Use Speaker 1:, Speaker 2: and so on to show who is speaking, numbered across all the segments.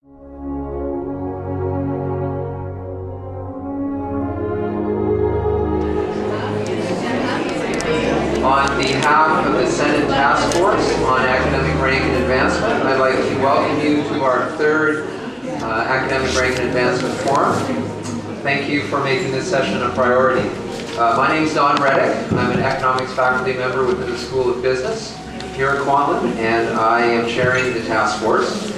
Speaker 1: On behalf of the Senate Task Force on Academic Rank and Advancement, I'd like to welcome you to our third Academic Rank and Advancement Forum. Thank you for making this session a priority. My name is Don Reddick. I'm an economics faculty member within the School of Business here at Kwantlen, and I am chairing the task force.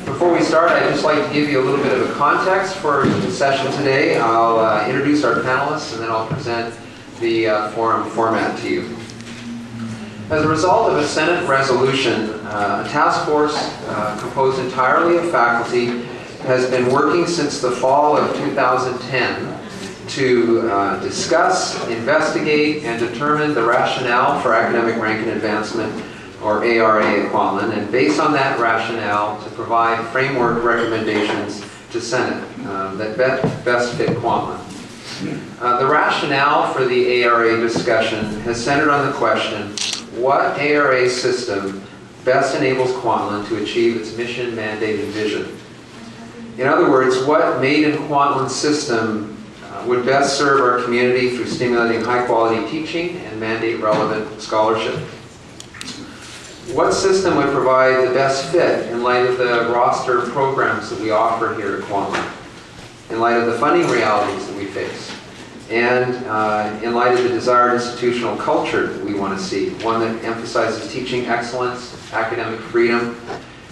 Speaker 1: Before we start, I'd just like to give you a little bit of a context for the session today. I'll introduce our panelists, and then I'll present the forum format to you. As a result of a Senate resolution, a task force composed entirely of faculty has been working since the fall of 2010 to discuss, investigate, and determine the rationale for academic rank and advancement, or ARA at Kwantlen, and based on that rationale to provide framework recommendations to Senate that best fit Kwantlen. The rationale for the ARA discussion has centered on the question, what ARA system best enables Kwantlen to achieve its mission, mandate, and vision? In other words, what made in Kwantlen system would best serve our community through stimulating high-quality teaching and mandate-relevant scholarship? What system would provide the best fit in light of the roster of programs that we offer here at Kwantlen, in light of the funding realities that we face, and in light of the desired institutional culture that we want to see, one that emphasizes teaching excellence, academic freedom,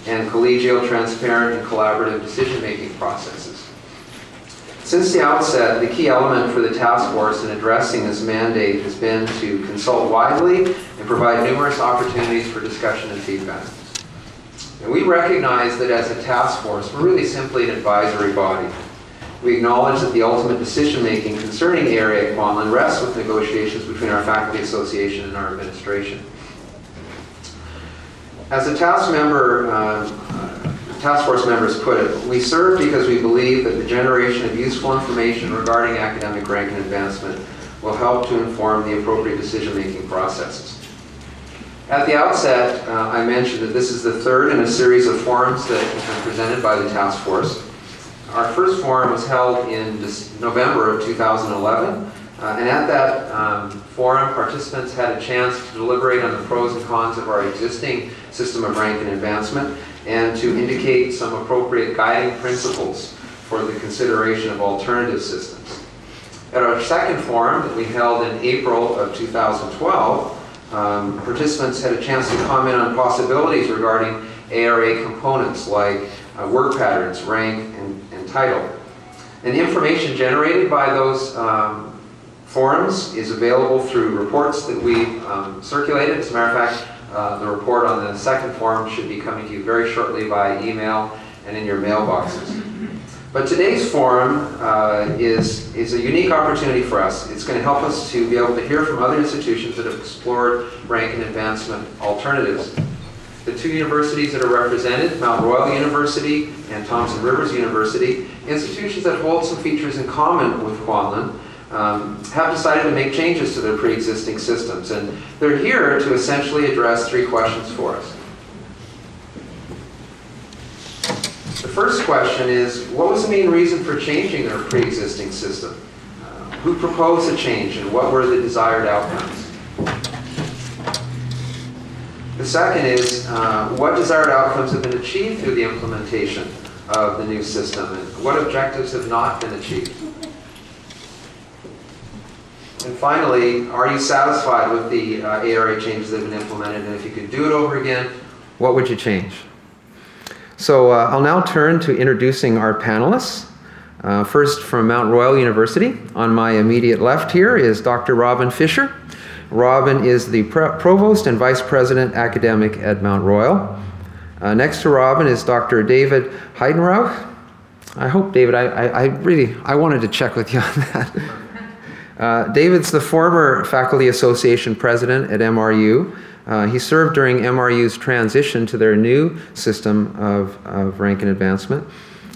Speaker 1: and collegial, transparent, and collaborative decision-making processes. Since the outset, the key element for the task force in addressing this mandate has been to consult widely and provide numerous opportunities for discussion and feedback. And we recognize that as a task force, we're really simply an advisory body. We acknowledge that the ultimate decision-making concerning ARA at Kwantlen rests with negotiations between our faculty association and our administration. As the task force members put it, we serve because we believe that the generation of useful information regarding academic rank and advancement will help to inform the appropriate decision-making processes. At the outset, I mentioned that this is the third in a series of forums that have been presented by the task force. Our first forum was held in November of 2011, and at that forum, participants had a chance to deliberate on the pros and cons of our existing system of rank and advancement, and to indicate some appropriate guiding principles for the consideration of alternative systems. At our second forum that we held in April of 2012, participants had a chance to comment on possibilities regarding ARA components like work patterns, rank, and title. And the information generated by those forums is available through reports that we circulated. As a matter of fact, the report on the second forum should be coming to you very shortly by email and in your mailboxes. But today's forum is a unique opportunity for us. It's going to help us to be able to hear from other institutions that have explored rank and advancement alternatives. The two universities that are represented, Mount Royal University and Thompson Rivers University, institutions that hold some features in common with Kwantlen, have decided to make changes to their pre-existing systems, and they're here to essentially address three questions for us. The first question is, what was the main reason for changing their pre-existing system? Who proposed the change, and what were the desired outcomes? The second is, what desired outcomes have been achieved through the implementation of the new system, and what objectives have not been achieved? And finally, are you satisfied with the ARA changes that have been implemented, and if you could do it over again, what would you change? So I'll now turn to introducing our panelists. First, from Mount Royal University, on my immediate left here is Dr. Robin Fisher. Robin is the Provost and Vice President Academic at Mount Royal. Next to Robin is Dr. David Heidenrauch. I hope, David, I wanted to check with you on that. David's the former Faculty Association President at MRU. He served during MRU's transition to their new system of rank and advancement.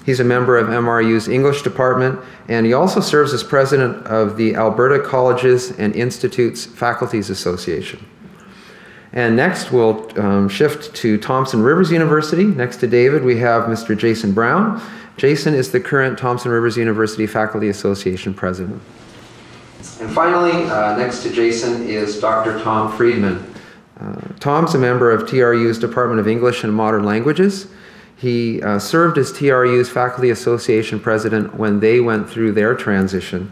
Speaker 1: He's a member of MRU's English department, and he also serves as president of the Alberta Colleges and Institutes Faculties Association. And next we'll shift to Thompson Rivers University. Next to David we have Mr. Jason Brown. Jason is the current Thompson Rivers University Faculty Association President. And finally, next to Jason is Dr. Tom Friedman. Tom's a member of TRU's Department of English and Modern Languages. He served as TRU's Faculty Association President when they went through their transition.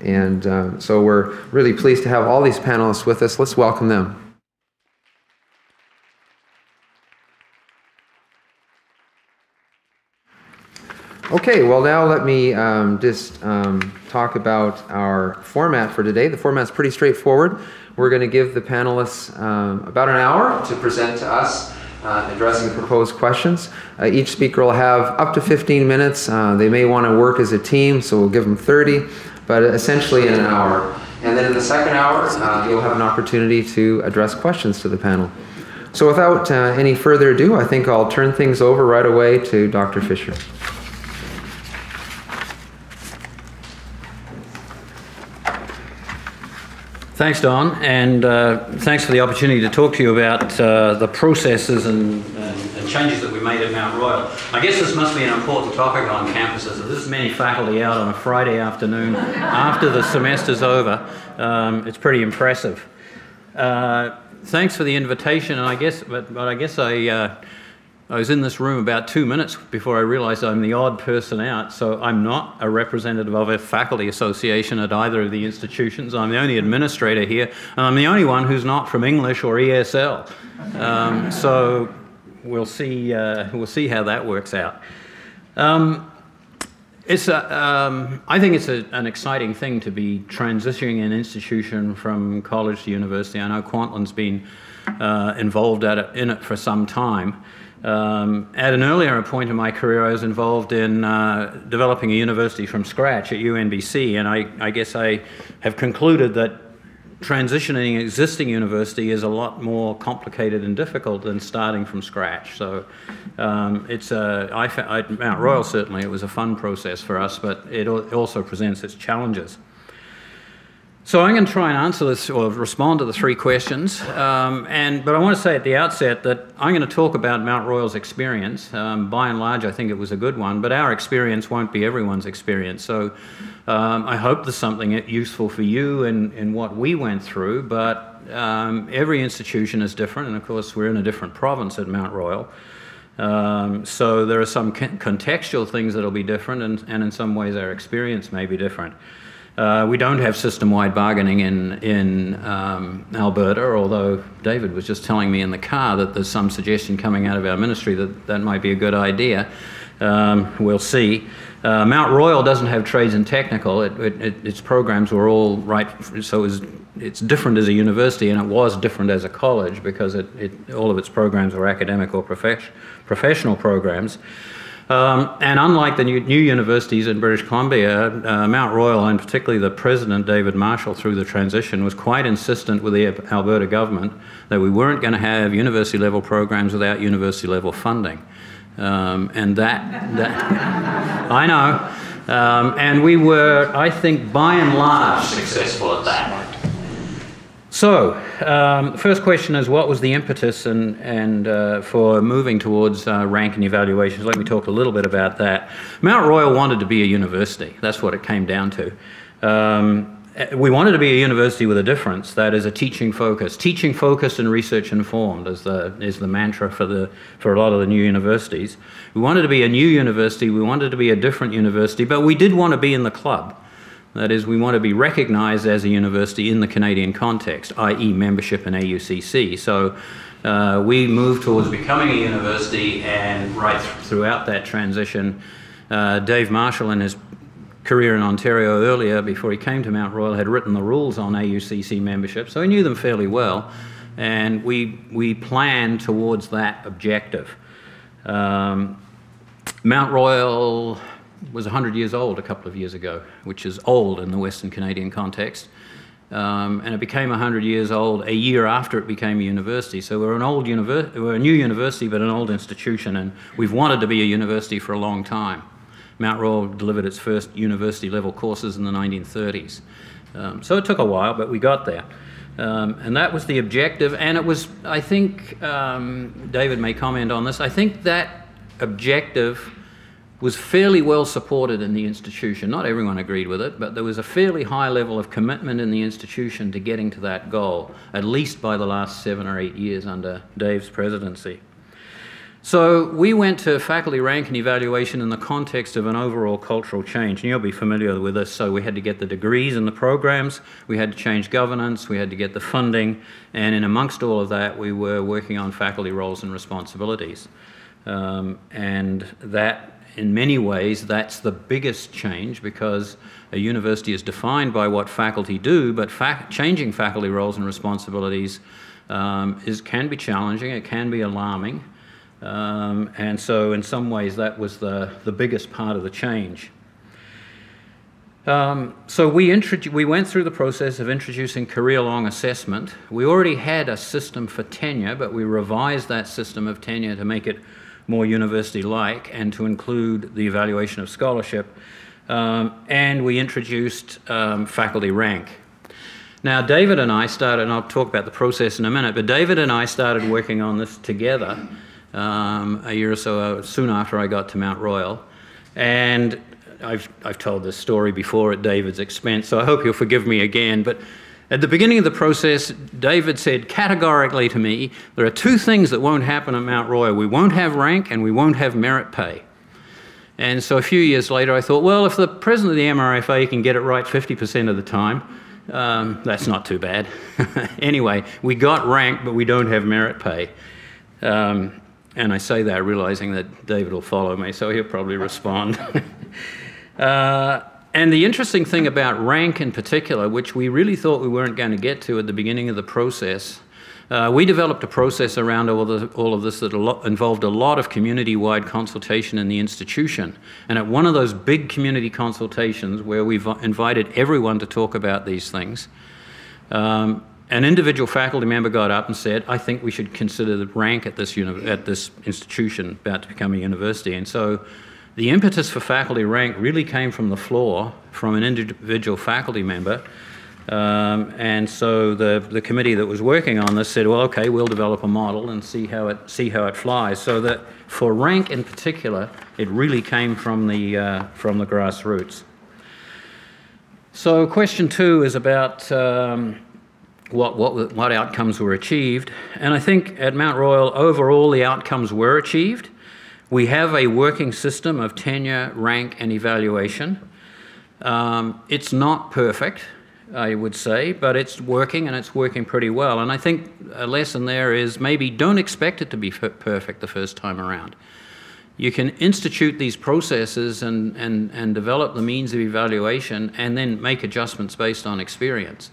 Speaker 1: And so we're really pleased to have all these panelists with us. Let's welcome them. Okay, well now let me just talk about our format for today. The format's pretty straightforward. We're going to give the panelists about an hour to present to us addressing the proposed questions. Each speaker will have up to 15 minutes. They may want to work as a team, so we'll give them 30, but essentially in an hour. And then in the second hour, you'll have an opportunity to address questions to the panel. So without any further ado, I think I'll turn things over right away to Dr. Fisher.
Speaker 2: Thanks, Don, and thanks for the opportunity to talk to you about the processes and changes that we made at Mount Royal. I guess this must be an important topic on campuses. This many faculty out on a Friday afternoon after the semester's over. It's pretty impressive. Thanks for the invitation, and I guess, but I guess I was in this room about 2 minutes before I realized I'm the odd person out, so I'm not a representative of a faculty association at either of the institutions. I'm the only administrator here, and I'm the only one who's not from English or ESL. So we'll see how that works out. I think it's an exciting thing to be transitioning an institution from college to university. I know Kwantlen's been involved in it for some time. At an earlier point in my career, I was involved in developing a university from scratch at UNBC, and I guess I have concluded that transitioning an existing university is a lot more complicated and difficult than starting from scratch. So at Mount Royal, certainly, it was a fun process for us, but it also presents its challenges. So I'm going to try and answer this or respond to the three questions, but I want to say at the outset that I'm going to talk about Mount Royal's experience. By and large, I think it was a good one, but our experience won't be everyone's experience. So I hope there's something useful for you in what we went through, but every institution is different, and of course we're in a different province at Mount Royal. So there are some contextual things that will be different, and in some ways our experience may be different. We don't have system-wide bargaining in Alberta, although David was just telling me in the car that there's some suggestion coming out of our ministry that that might be a good idea. We'll see. Mount Royal doesn't have trades and technical. Its programs were all right, so it's different as a university, and it was different as a college because all of its programs were academic or professional programs. And unlike the new universities in British Columbia, Mount Royal, and particularly the president, David Marshall, through the transition, was quite insistent with the Alberta government that we weren't going to have university-level programs without university-level funding. And that I know. And we were, I think, by and large, successful at that. So, the first question is, what was the impetus for moving towards rank and evaluations? Let me talk a little bit about that. Mount Royal wanted to be a university. That's what it came down to. We wanted to be a university with a difference, that is a teaching focus. Teaching focused and research informed is the mantra for a lot of the new universities. We wanted to be a new university, we wanted to be a different university, but we did want to be in the club. That is, we want to be recognised as a university in the Canadian context, i.e. membership in AUCC. So we moved towards becoming a university, and right throughout that transition, Dave Marshall, in his career in Ontario earlier, before he came to Mount Royal, had written the rules on AUCC membership, so he knew them fairly well, and we planned towards that objective. Mount Royal was 100 years old a couple of years ago, which is old in the Western Canadian context. And it became 100 years old a year after it became a university. So we're a new university, but an old institution, and we've wanted to be a university for a long time. Mount Royal delivered its first university-level courses in the 1930s. So it took a while, but we got there. And that was the objective, and it was, I think, David may comment on this, I think that objective was fairly well supported in the institution. Not everyone agreed with it, but there was a fairly high level of commitment in the institution to getting to that goal, at least by the last 7 or 8 years under Dave's presidency. So we went to faculty rank and evaluation in the context of an overall cultural change, and you'll be familiar with this. So we had to get the degrees and the programs, we had to change governance, we had to get the funding, and in amongst all of that we were working on faculty roles and responsibilities. And that, in many ways, that's the biggest change, because a university is defined by what faculty do, but changing faculty roles and responsibilities can be challenging, it can be alarming. And so in some ways that was the biggest part of the change. So we went through the process of introducing career-long assessment. We already had a system for tenure, but we revised that system of tenure to make it more university-like and to include the evaluation of scholarship. And we introduced faculty rank. Now, David and I started, and I'll talk about the process in a minute, but David and I started working on this together a year or so soon after I got to Mount Royal. And I've told this story before at David's expense, so I hope you'll forgive me again. But at the beginning of the process, David said categorically to me, there are two things that won't happen at Mount Royal. We won't have rank and we won't have merit pay. And so a few years later I thought, well, if the president of the MRFA can get it right 50% of the time, that's not too bad. Anyway, we got rank, but we don't have merit pay. And I say that realizing that David will follow me, so he'll probably respond. And the interesting thing about rank in particular, which we really thought we weren't going to get to at the beginning of the process, we developed a process around all of this that involved a lot of community-wide consultation in the institution. And at one of those big community consultations where we've invited everyone to talk about these things, an individual faculty member got up and said, I think we should consider the rank at this institution about to become a university. And so the impetus for faculty rank really came from the floor, from an individual faculty member. And so the committee that was working on this said, well, okay, we'll develop a model and see how it flies. So that for rank in particular, it really came from the grassroots. So question 2 is about what outcomes were achieved. And I think at Mount Royal, overall, the outcomes were achieved. We have a working system of tenure, rank, and evaluation. It's not perfect, I would say, but it's working, and it's working pretty well. And I think a lesson there is maybe don't expect it to be perfect the first time around. You can institute these processes and develop the means of evaluation and then make adjustments based on experience.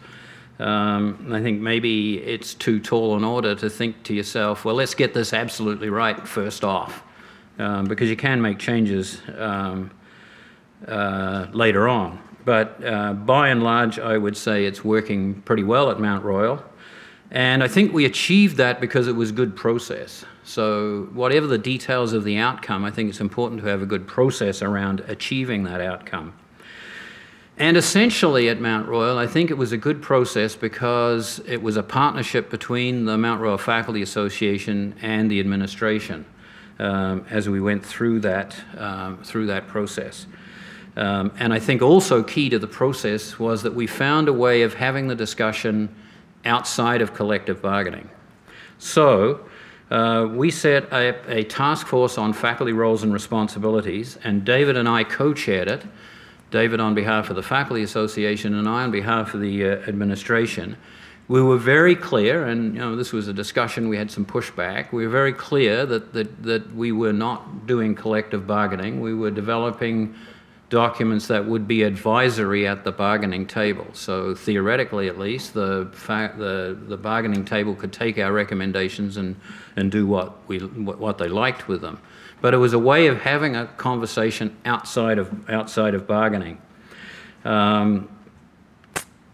Speaker 2: I think maybe it's too tall an order to think to yourself, well, let's get this absolutely right first off. Because you can make changes later on. But by and large, I would say it's working pretty well at Mount Royal. And I think we achieved that because it was good process. So whatever the details of the outcome, I think it's important to have a good process around achieving that outcome. And essentially at Mount Royal, I think it was a good process because it was a partnership between the Mount Royal Faculty Association and the administration. As we went through that process. And I think also key to the process was that we found a way of having the discussion outside of collective bargaining. So we set a task force on faculty roles and responsibilities, and David and I co-chaired it, David on behalf of the Faculty Association and I on behalf of the administration. We were very clear, and this was a discussion, we had some pushback. We were very clear that we were not doing collective bargaining. We were developing documents that would be advisory at the bargaining table. So theoretically, at least, the bargaining table could take our recommendations and do what they liked with them. But it was a way of having a conversation outside of bargaining.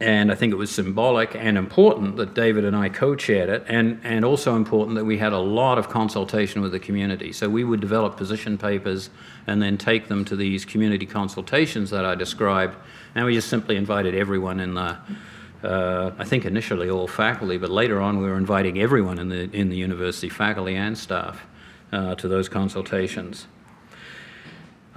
Speaker 2: And I think it was symbolic and important that David and I co-chaired it, and also important that we had a lot of consultation with the community. So we would develop position papers and then take them to these community consultations that I described, and we just simply invited everyone in the I think initially all faculty, but later on we were inviting everyone in the university, faculty and staff, to those consultations.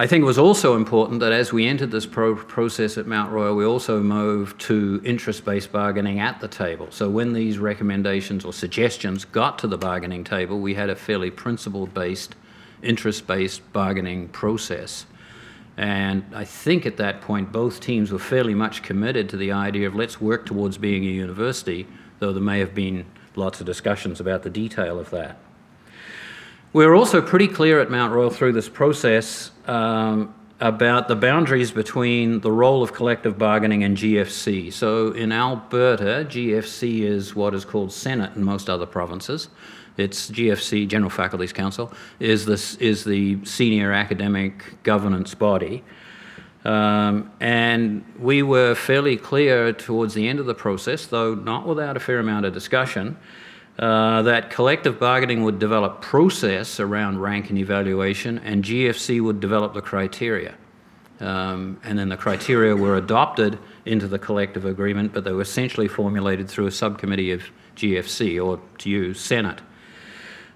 Speaker 2: I think it was also important that as we entered this process at Mount Royal, we also moved to interest-based bargaining at the table. So when these recommendations or suggestions got to the bargaining table, we had a fairly principle-based, interest-based bargaining process. And I think at that point, both teams were fairly much committed to the idea of let's work towards being a university, though there may have been lots of discussions about the detail of that. We were also pretty clear at Mount Royal through this process about the boundaries between the role of collective bargaining and GFC. So in Alberta, GFC is what is called Senate in most other provinces. It's GFC, General Faculties Council, is the senior academic governance body. And we were fairly clear towards the end of the process, though not without a fair amount of discussion, that collective bargaining would develop process around rank and evaluation, and GFC would develop the criteria. And then the criteria were adopted into the collective agreement, but they were essentially formulated through a subcommittee of GFC, or to use, Senate.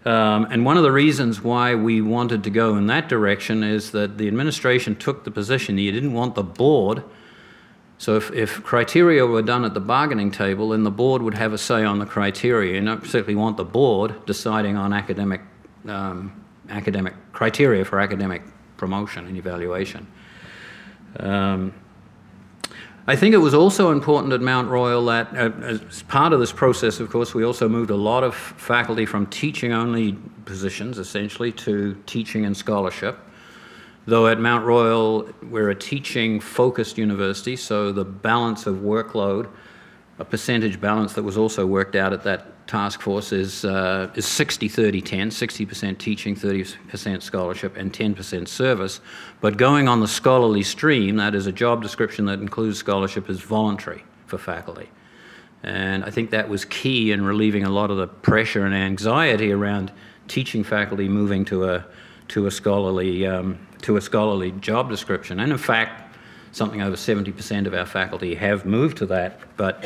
Speaker 2: And one of the reasons why we wanted to go in that direction is that the administration took the position that you didn't want the board. So if criteria were done at the bargaining table, then the board would have a say on the criteria. You don't particularly want the board deciding on academic criteria for academic promotion and evaluation. I think it was also important at Mount Royal that as part of this process, of course, we also moved a lot of faculty from teaching-only positions, essentially, to teaching and scholarship. Though at Mount Royal, we're a teaching-focused university, so the balance of workload, a percentage balance that was also worked out at that task force is 60-30-10, 60% teaching, 30% scholarship, and 10% service. But going on the scholarly stream, that is a job description that includes scholarship, is voluntary for faculty. And I think that was key in relieving a lot of the pressure and anxiety around teaching faculty moving to a scholarly job description. And in fact, something over 70% of our faculty have moved to that, but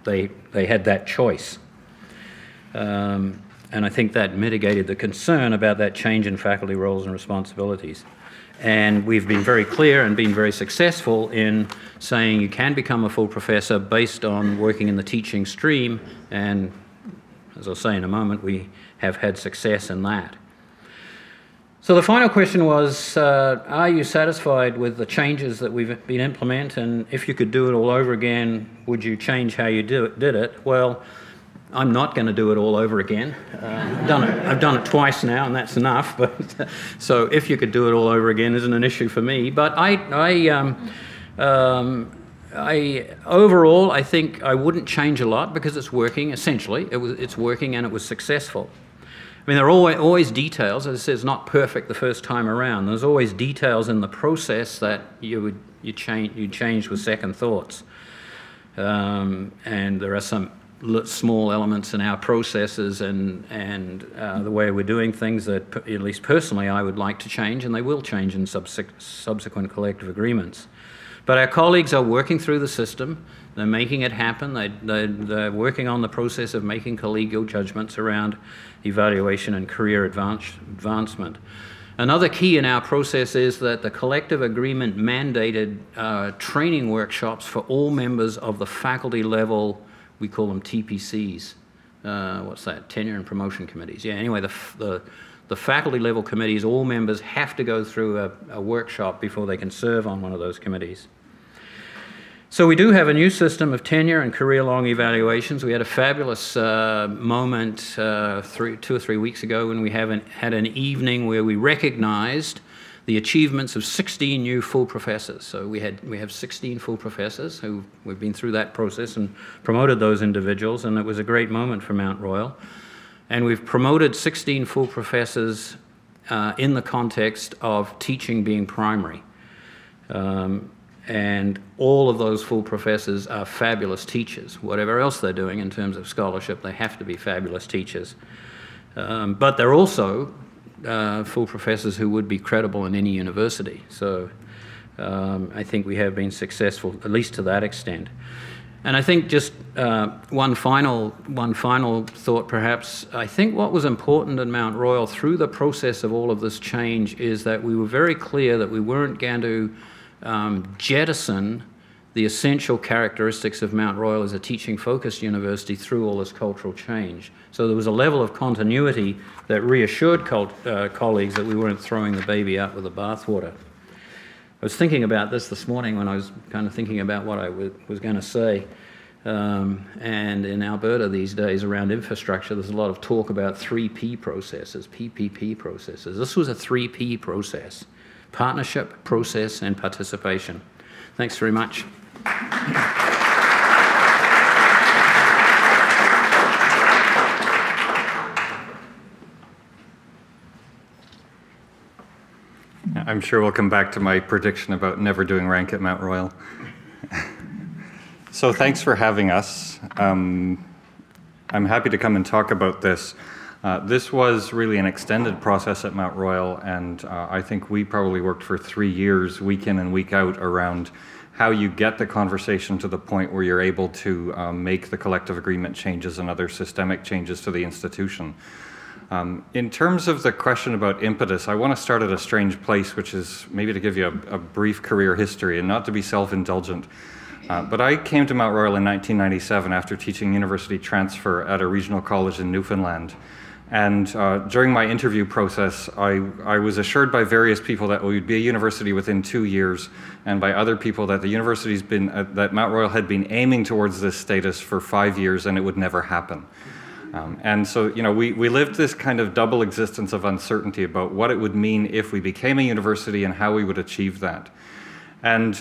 Speaker 2: they had that choice. And I think that mitigated the concern about that change in faculty roles and responsibilities. And we've been very clear and been very successful in saying you can become a full professor based on working in the teaching stream, and as I'll say in a moment, we have had success in that. So the final question was, are you satisfied with the changes that we've been implementing? And if you could do it all over again, would you change how you did it? Well, I'm not going to do it all over again. I've done it twice now, and that's enough. But so if you could do it all over again isn't an issue for me. But overall, I think I wouldn't change a lot because it's working. Essentially, it's working and it was successful. I mean, there are always details. As I said, it's not perfect the first time around. There's always details in the process that you change with second thoughts. And there are some small elements in our processes and the way we're doing things that, at least personally, I would like to change, and they will change in subsequent collective agreements. But our colleagues are working through the system. They're making it happen. They're working on the process of making collegial judgments around evaluation and career advancement. Another key in our process is that the collective agreement mandated training workshops for all members of the faculty level, we call them TPCs. What's that? Tenure and Promotion Committees. Yeah, anyway, the faculty level committees, all members have to go through a workshop before they can serve on one of those committees. So we do have a new system of tenure and career-long evaluations. We had a fabulous moment 2 or 3 weeks ago when we had an evening where we recognized the achievements of 16 new full professors. So we have 16 full professors who we've been through that process and promoted those individuals, and it was a great moment for Mount Royal. And we've promoted 16 full professors in the context of teaching being primary. And all of those full professors are fabulous teachers. Whatever else they're doing in terms of scholarship, they have to be fabulous teachers. But they're also full professors who would be credible in any university. So I think we have been successful, at least to that extent. And I think just one final thought perhaps. I think what was important in Mount Royal through the process of all of this change is that we were very clear that we weren't going to jettison the essential characteristics of Mount Royal as a teaching-focused university through all this cultural change. So there was a level of continuity that reassured colleagues that we weren't throwing the baby out with the bathwater. I was thinking about this morning when I was kind of thinking about what I was going to say. And in Alberta these days around infrastructure, there's a lot of talk about 3P processes, PPP processes. This was a 3P process: partnership, process, and participation. Thanks very much.
Speaker 3: I'm sure we'll come back to my prediction about never doing rank at Mount Royal. So thanks for having us. I'm happy to come and talk about this. This was really an extended process at Mount Royal, and I think we probably worked for 3 years, week in and week out, around how you get the conversation to the point where you're able to make the collective agreement changes and other systemic changes to the institution. In terms of the question about impetus, I want to start at a strange place, which is maybe to give you a brief career history and not to be self-indulgent. But I came to Mount Royal in 1997 after teaching university transfer at a regional college in Newfoundland. And during my interview process, I was assured by various people that we would be a university within 2 years, and by other people that the university's been, that Mount Royal had been aiming towards this status for 5 years and it would never happen. And so, you know, we lived this kind of double existence of uncertainty about what it would mean if we became a university and how we would achieve that. And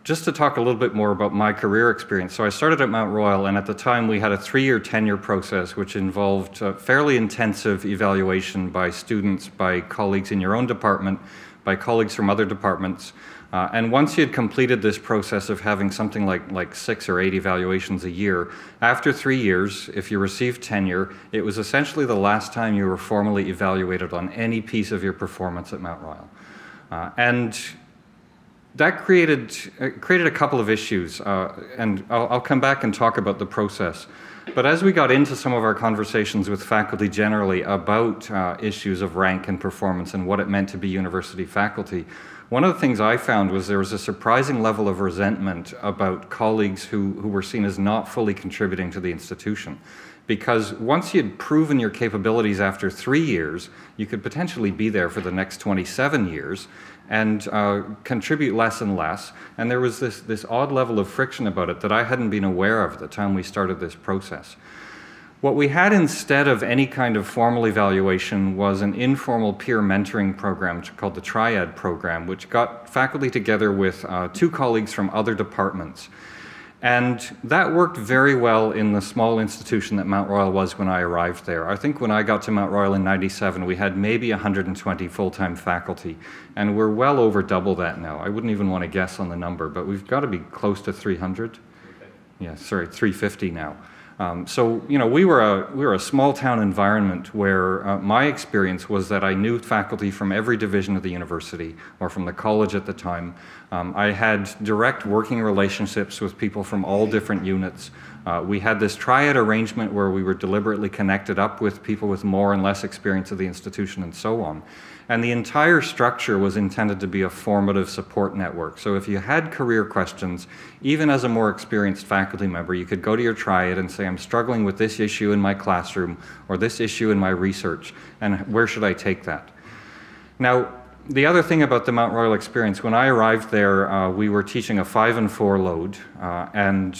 Speaker 3: just to talk a little bit more about my career experience. So I started at Mount Royal, and at the time we had a 3-year tenure process which involved fairly intensive evaluation by students, by colleagues in your own department, by colleagues from other departments. And once you had completed this process of having something like 6 or 8 evaluations a year, after 3 years, if you received tenure, it was essentially the last time you were formally evaluated on any piece of your performance at Mount Royal. And that created a couple of issues, and I'll come back and talk about the process. But as we got into some of our conversations with faculty generally about issues of rank and performance and what it meant to be university faculty, one of the things I found was there was a surprising level of resentment about colleagues who were seen as not fully contributing to the institution. Because once you'd proven your capabilities after 3 years, you could potentially be there for the next 27 years and contribute less and less. And there was this odd level of friction about it that I hadn't been aware of at the time we started this process. What we had instead of any kind of formal evaluation was an informal peer mentoring program called the Triad program, which got faculty together with 2 colleagues from other departments. And that worked very well in the small institution that Mount Royal was when I arrived there. I think when I got to Mount Royal in '97, we had maybe 120 full-time faculty, and we're well over double that now. I wouldn't even want to guess on the number, but we've got to be close to 300. Yeah, sorry, 350 now. So, you know, we were a small town environment where my experience was that I knew faculty from every division of the university or from the college at the time. I had direct working relationships with people from all different units. We had this triad arrangement where we were deliberately connected up with people with more and less experience of the institution and so on. And the entire structure was intended to be a formative support network. So if you had career questions, even as a more experienced faculty member, you could go to your triad and say, I'm struggling with this issue in my classroom or this issue in my research, and where should I take that? Now, the other thing about the Mount Royal experience, when I arrived there, we were teaching a 5 and 4 load, and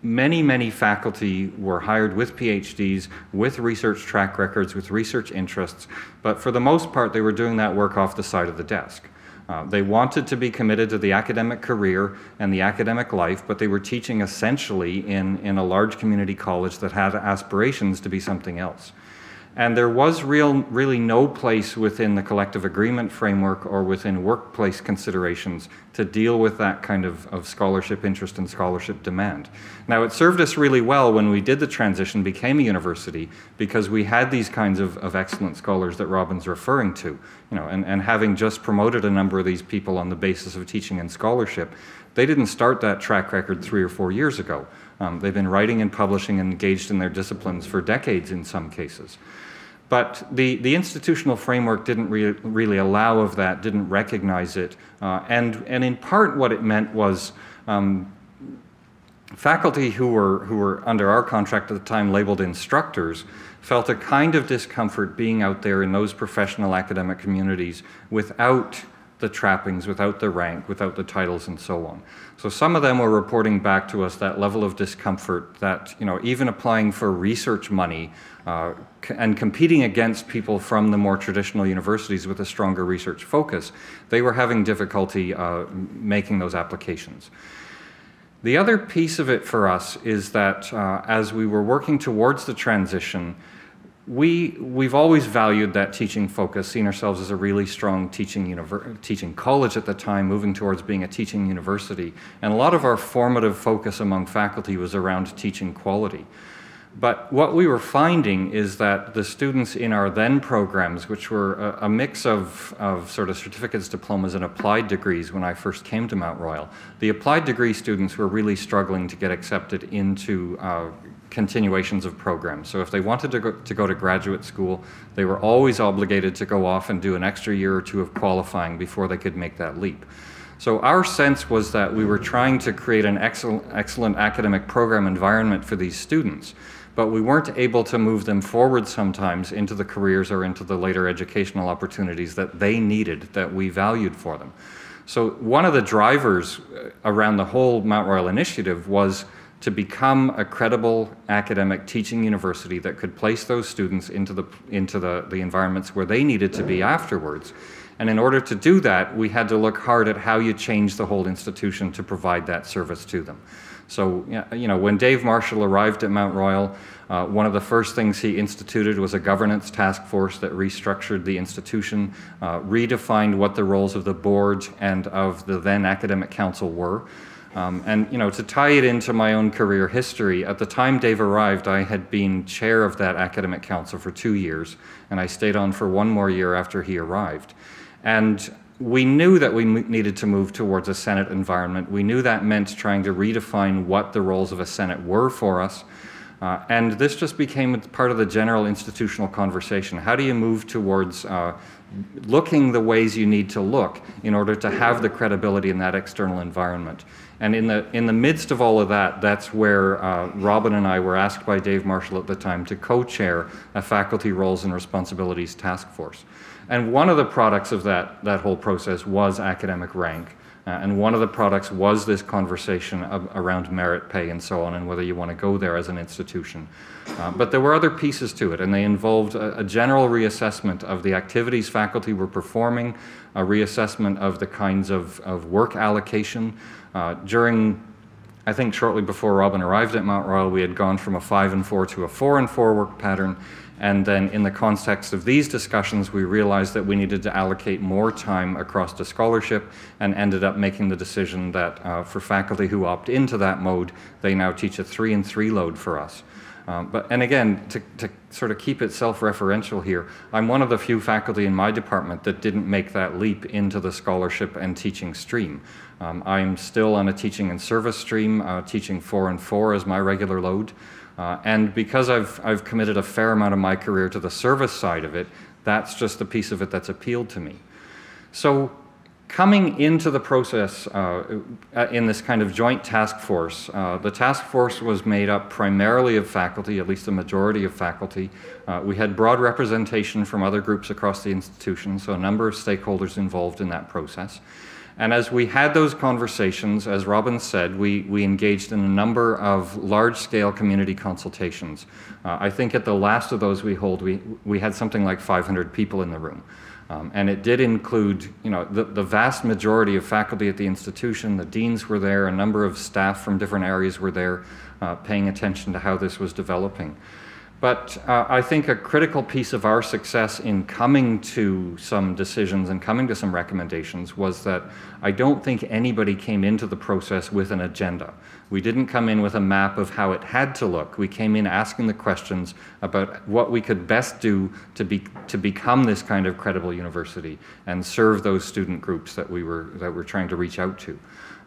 Speaker 3: many faculty were hired with PhDs, with research track records, with research interests, but for the most part, they were doing that work off the side of the desk. They wanted to be committed to the academic career and the academic life, but they were teaching essentially in a large community college that had aspirations to be something else. And there was really no place within the collective agreement framework or within workplace considerations to deal with that kind of scholarship interest and scholarship demand. Now, it served us really well when we did the transition, became a university, because we had these kinds of excellent scholars that Robin's referring to. and having just promoted a number of these people on the basis of teaching and scholarship, they didn't start that track record 3 or 4 years ago. They've been writing and publishing and engaged in their disciplines for decades in some cases. But the institutional framework didn't really allow of that, didn't recognize it, and in part what it meant was faculty who were under our contract at the time labeled instructors felt a kind of discomfort being out there in those professional academic communities without the trappings, without the rank, without the titles and so on. So some of them were reporting back to us that level of discomfort that, even applying for research money and competing against people from the more traditional universities with a stronger research focus, they were having difficulty making those applications. The other piece of it for us is that as we were working towards the transition, we've always valued that teaching focus, seen ourselves as a really strong teaching college at the time, moving towards being a teaching university. And a lot of our formative focus among faculty was around teaching quality. But what we were finding is that the students in our then programs, which were a mix of sort of certificates, diplomas, and applied degrees when I first came to Mount Royal, the applied degree students were really struggling to get accepted into continuations of programs. So if they wanted to go to graduate school, they were always obligated to go off and do an extra year or two of qualifying before they could make that leap. So our sense was that we were trying to create an excellent academic program environment for these students, but we weren't able to move them forward sometimes into the careers or into the later educational opportunities that they needed, that we valued for them. So one of the drivers around the whole Mount Royal initiative was to become a credible academic teaching university that could place those students into the environments where they needed to be afterwards. And in order to do that, we had to look hard at how you change the whole institution to provide that service to them. So, when Dave Marshall arrived at Mount Royal, one of the first things he instituted was a governance task force that restructured the institution, redefined what the roles of the board and of the then academic council were. To tie it into my own career history, at the time Dave arrived, I had been chair of that academic council for 2 years, and I stayed on for 1 more year after he arrived. And we knew that we needed to move towards a Senate environment. We knew that meant trying to redefine what the roles of a Senate were for us. And this just became part of the general institutional conversation. How do you move towards looking the ways you need to look in order to have the credibility in that external environment? And in the midst of all of that, that's where Robin and I were asked by Dave Marshall at the time to co-chair a faculty roles and responsibilities task force. And one of the products of that whole process was academic rank. And one of the products was this conversation around merit pay and so on, and whether you want to go there as an institution. But there were other pieces to it, and they involved a general reassessment of the activities faculty were performing, a reassessment of the kinds of work allocation. I think shortly before Robin arrived at Mount Royal, we had gone from a 5-4 to a 4-4 work pattern. And then in the context of these discussions, we realized that we needed to allocate more time across the scholarship and ended up making the decision that for faculty who opt into that mode, they now teach a 3-3 load for us. And again, to sort of keep it self-referential here, I'm one of the few faculty in my department that didn't make that leap into the scholarship and teaching stream. I'm still on a teaching and service stream, teaching 4-4 as my regular load. And because I've committed a fair amount of my career to the service side of it, that's just the piece of it that's appealed to me. So coming into the process in this kind of joint task force, the task force was made up primarily of faculty, at least a majority of faculty. We had broad representation from other groups across the institution, so a number of stakeholders involved in that process. And as we had those conversations, as Robin said, we engaged in a number of large-scale community consultations. I think at the last of those we had something like 500 people in the room. And it did include, the vast majority of faculty at the institution. The deans were there, a number of staff from different areas were there, paying attention to how this was developing. But I think a critical piece of our success in coming to some decisions and coming to some recommendations was that I don't think anybody came into the process with an agenda. We didn't come in with a map of how it had to look. We came in asking the questions about what we could best do to become this kind of credible university and serve those student groups that we're trying to reach out to.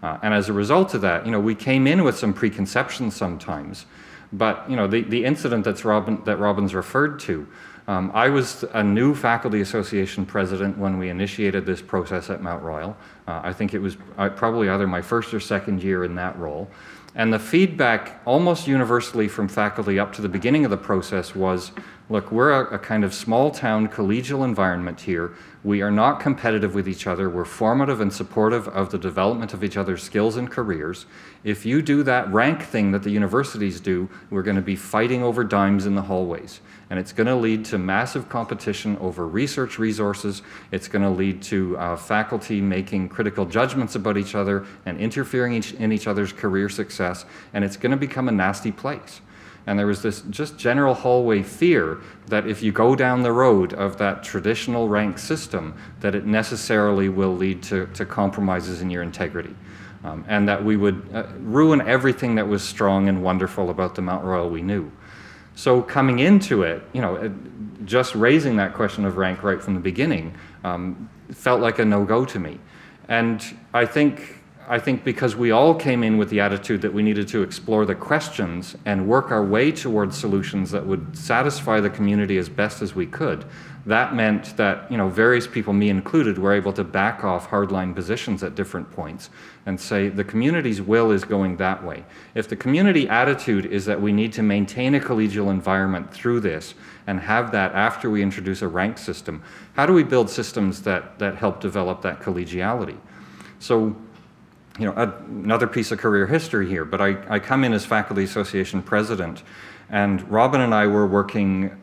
Speaker 3: And as a result of that, we came in with some preconceptions sometimes. But the incident that Robin's referred to, I was a new faculty association president when we initiated this process at Mount Royal. I think it was probably either my first or second year in that role. And the feedback almost universally from faculty up to the beginning of the process was, look, we're a kind of small town collegial environment here. We are not competitive with each other. We're formative and supportive of the development of each other's skills and careers. If you do that rank thing that the universities do, we're going to be fighting over dimes in the hallways. And it's going to lead to massive competition over research resources. It's going to lead to faculty making critical judgments about each other and interfering in each other's career success. And it's going to become a nasty place. And there was this just general hallway fear that if you go down the road of that traditional rank system, that it necessarily will lead to compromises in your integrity. And that we would ruin everything that was strong and wonderful about the Mount Royal we knew. So coming into it, just raising that question of rank right from the beginning felt like a no-go to me. And I think because we all came in with the attitude that we needed to explore the questions and work our way towards solutions that would satisfy the community as best as we could, that meant that various people, me included, were able to back off hardline positions at different points and say the community's will is going that way. If the community attitude is that we need to maintain a collegial environment through this and have that after we introduce a ranked system, how do we build systems that help develop that collegiality? So, another piece of career history here, but I come in as faculty association president, and Robin and I were working,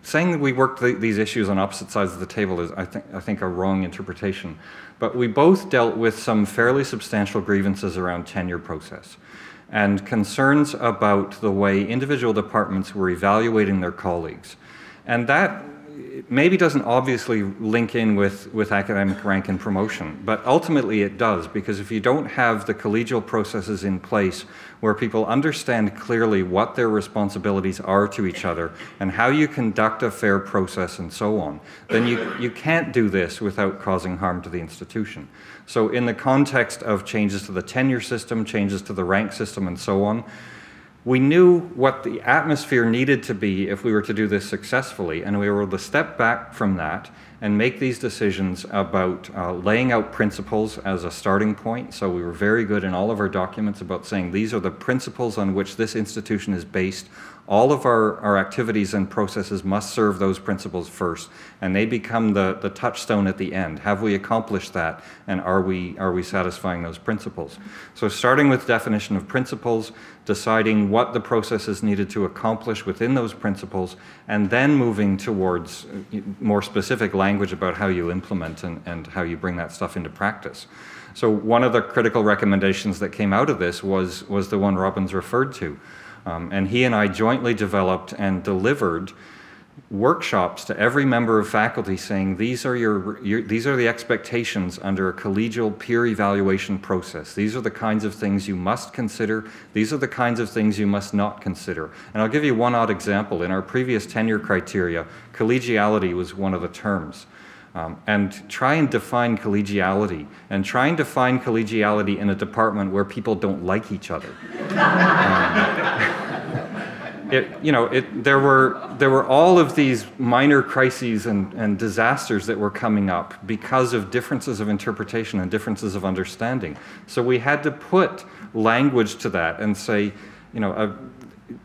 Speaker 3: saying that we worked these issues on opposite sides of the table is, I think, a wrong interpretation. But we both dealt with some fairly substantial grievances around tenure process and concerns about the way individual departments were evaluating their colleagues. And that maybe doesn't obviously link in with academic rank and promotion, but ultimately it does, because if you don't have the collegial processes in place where people understand clearly what their responsibilities are to each other and how you conduct a fair process and so on, then you can't do this without causing harm to the institution. So in the context of changes to the tenure system, changes to the rank system and so on, we knew what the atmosphere needed to be if we were to do this successfully, and we were able to step back from that and make these decisions about laying out principles as a starting point. So we were very good in all of our documents about saying these are the principles on which this institution is based. All of our activities and processes must serve those principles first, and they become the touchstone at the end. Have we accomplished that, and are we satisfying those principles? So starting with definition of principles, deciding what the processes needed to accomplish within those principles, and then moving towards more specific language about how you implement and how you bring that stuff into practice. So one of the critical recommendations that came out of this was the one Robin's referred to. And he and I jointly developed and delivered workshops to every member of faculty saying these are these are the expectations under a collegial peer evaluation process. These are the kinds of things you must consider. These are the kinds of things you must not consider. And I'll give you one odd example. In our previous tenure criteria, collegiality was one of the terms. And try and define collegiality, and try and define collegiality in a department where people don't like each other. There were all of these minor crises and disasters that were coming up because of differences of interpretation and differences of understanding. So we had to put language to that and say, a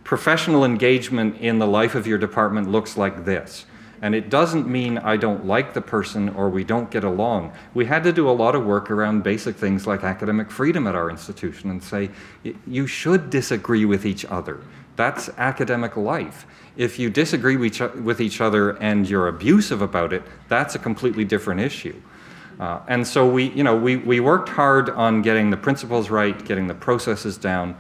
Speaker 3: professional engagement in the life of your department looks like this. And it doesn't mean I don't like the person or we don't get along. We had to do a lot of work around basic things like academic freedom at our institution and say, you should disagree with each other. That's academic life. If you disagree with each other and you're abusive about it, that's a completely different issue. And so we worked hard on getting the principles right, getting the processes down,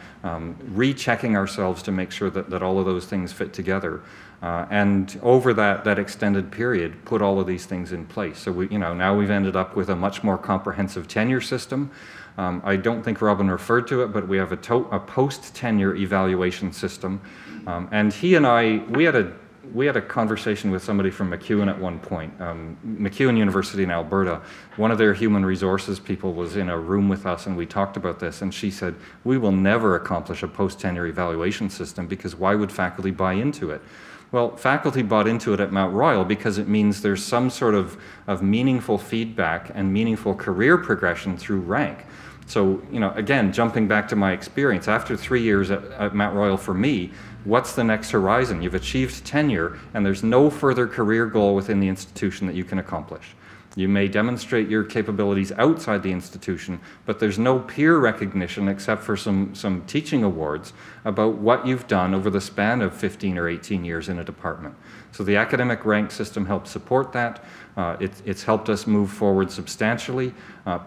Speaker 3: rechecking ourselves to make sure that all of those things fit together. And over that extended period, put all of these things in place. So now we've ended up with a much more comprehensive tenure system. I don't think Robin referred to it, but we have a post-tenure evaluation system. And he and I, we had a conversation with somebody from MacEwan at one point, MacEwan University in Alberta. One of their human resources people was in a room with us and we talked about this, and she said, we will never accomplish a post-tenure evaluation system because why would faculty buy into it? Well, faculty bought into it at Mount Royal because it means there's some sort of meaningful feedback and meaningful career progression through rank. So, again, jumping back to my experience, after 3 years at Mount Royal for me, what's the next horizon? You've achieved tenure, and there's no further career goal within the institution that you can accomplish. You may demonstrate your capabilities outside the institution, but there's no peer recognition except for some teaching awards about what you've done over the span of 15 or 18 years in a department. So the academic rank system helps support that. It's helped us move forward substantially.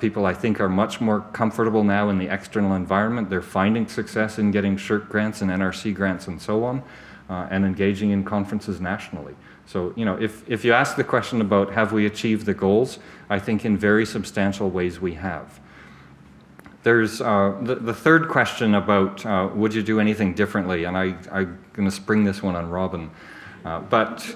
Speaker 3: People, I think, are much more comfortable now in the external environment. They're finding success in getting SHRC grants and NRC grants and so on, and engaging in conferences nationally. So, if you ask the question about have we achieved the goals, I think in very substantial ways we have. There's the third question about would you do anything differently, and I'm going to spring this one on Robin. But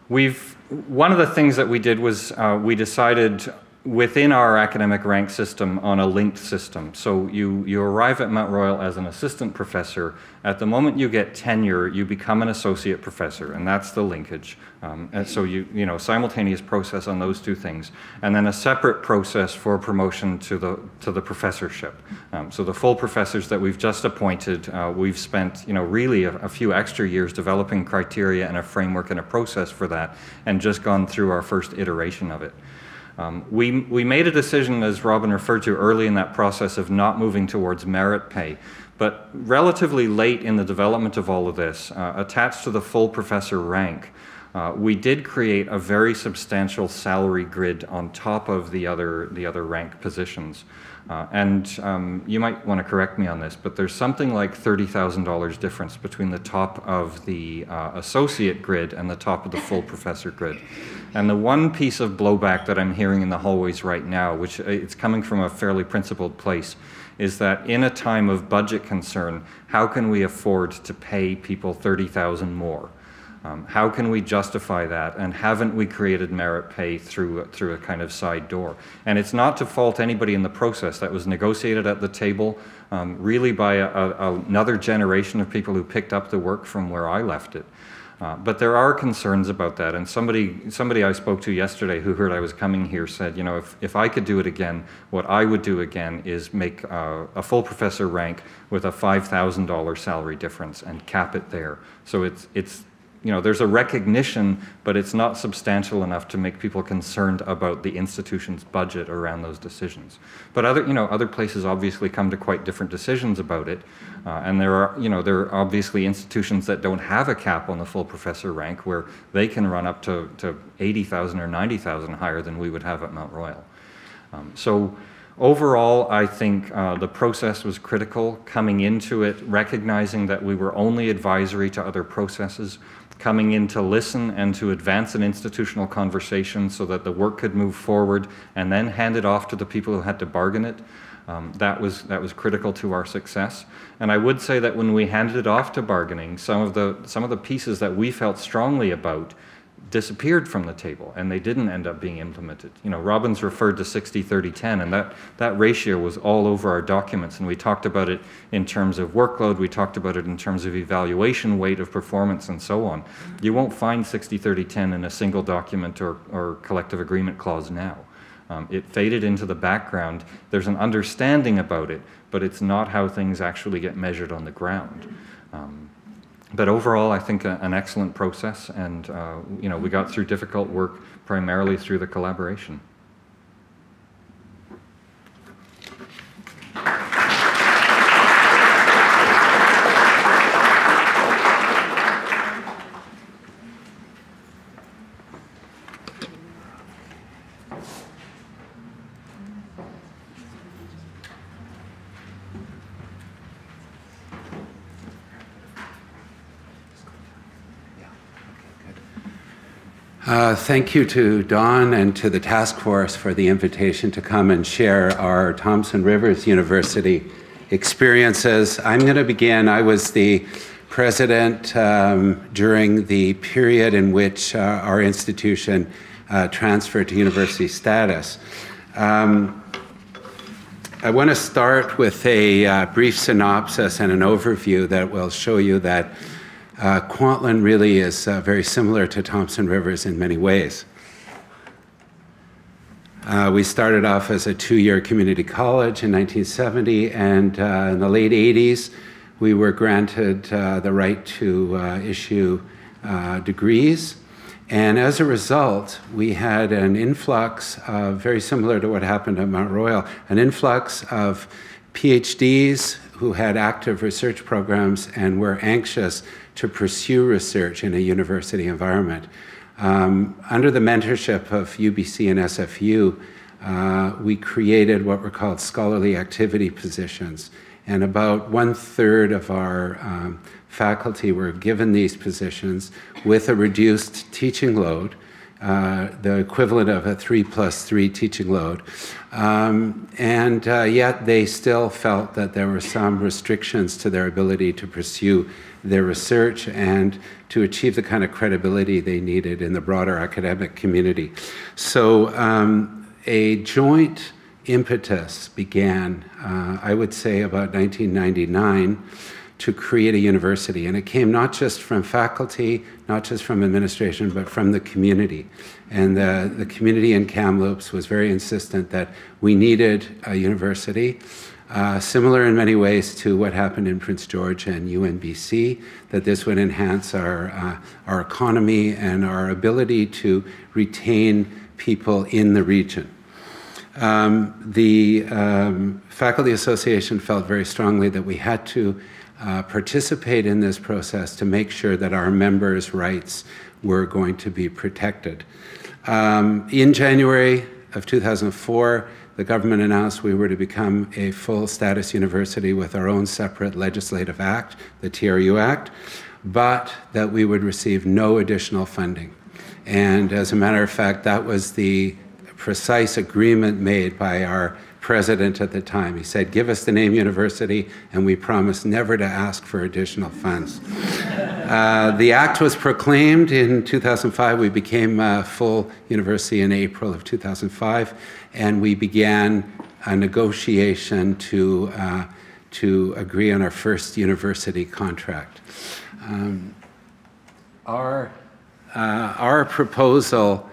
Speaker 3: one of the things that we did was we decided within our academic rank system on a linked system. So you arrive at Mount Royal as an assistant professor. At the moment you get tenure, you become an associate professor, and that's the linkage. And so simultaneous process on those two things, and then a separate process for promotion to the professorship. So the full professors that we've just appointed, we've spent really a few extra years developing criteria and a framework and a process for that, and just gone through our first iteration of it. We made a decision, as Robin referred to early in that process, of not moving towards merit pay. But relatively late in the development of all of this, attached to the full professor rank, we did create a very substantial salary grid on top of the other rank positions. You might want to correct me on this, but there's something like $30,000 difference between the top of the associate grid and the top of the full professor grid. And the one piece of blowback that I'm hearing in the hallways right now, which it's coming from a fairly principled place, is that in a time of budget concern, how can we afford to pay people $30,000 more? How can we justify that? And haven't we created merit pay through a kind of side door? And it's not to fault anybody in the process. That was negotiated at the table really by another generation of people who picked up the work from where I left it. But there are concerns about that. And somebody I spoke to yesterday who heard I was coming here said, if I could do it again, what I would do again is make a full professor rank with a $5,000 salary difference and cap it there. So it's there's a recognition, but it's not substantial enough to make people concerned about the institution's budget around those decisions. But other places obviously come to quite different decisions about it, and there are obviously institutions that don't have a cap on the full professor rank where they can run up to 80,000 or 90,000 higher than we would have at Mount Royal. So overall, I think the process was critical coming into it, recognizing that we were only advisory to other processes, coming in to listen and to advance an institutional conversation so that the work could move forward and then hand it off to the people who had to bargain it. That was critical to our success. And I would say that when we handed it off to bargaining, some of the pieces that we felt strongly about disappeared from the table, and they didn't end up being implemented. Robin's referred to 60-30-10, and that ratio was all over our documents, and we talked about it in terms of workload, we talked about it in terms of evaluation weight of performance, and so on. You won't find 60-30-10 in a single document or collective agreement clause now. It faded into the background. There's an understanding about it, but it's not how things actually get measured on the ground. But overall, I think an excellent process, and we got through difficult work primarily through the collaboration.
Speaker 4: Thank you to Dawn and to the task force for the invitation to come and share our Thompson Rivers University experiences. I'm going to begin. I was the president during the period in which our institution transferred to university status. I want to start with a brief synopsis and an overview that will show you that Kwantlen really is very similar to Thompson Rivers in many ways. We started off as a two-year community college in 1970, and in the late 80s, we were granted the right to issue degrees. And as a result, we had an influx, very similar to what happened at Mount Royal, an influx of PhDs who had active research programs and were anxious to pursue research in a university environment. Under the mentorship of UBC and SFU, we created what were called scholarly activity positions. And about 1/3 of our faculty were given these positions with a reduced teaching load, the equivalent of a 3+3 teaching load. Yet they still felt that there were some restrictions to their ability to pursue their research and to achieve the kind of credibility they needed in the broader academic community. So a joint impetus began, I would say about 1999, to create a university. And it came not just from faculty, not just from administration, but from the community. And the community in Kamloops was very insistent that we needed a university, similar in many ways to what happened in Prince George and UNBC, that this would enhance our economy and our ability to retain people in the region. The Faculty Association felt very strongly that we had to participate in this process to make sure that our members' rights were going to be protected. In January of 2004, the government announced we were to become a full status university with our own separate legislative act, the TRU Act, but that we would receive no additional funding. And as a matter of fact, that was the precise agreement made by our president at the time. He said, give us the name university, and we promise never to ask for additional funds. The act was proclaimed in 2005. We became a full university in April of 2005, and we began a negotiation to agree on our first university contract. Our proposal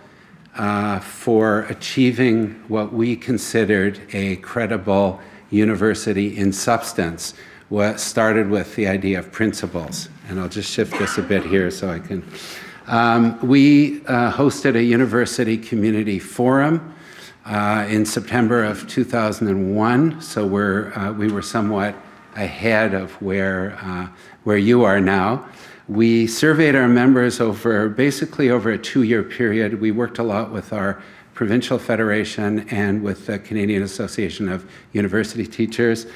Speaker 4: for achieving what we considered a credible university in substance started with the idea of principles. And I'll just shift this a bit here so I can. We hosted a university community forum in September of 2001, so we were somewhat ahead of where you are now. We surveyed our members basically over a 2-year period. We worked a lot with our provincial federation and with the Canadian Association of University Teachers.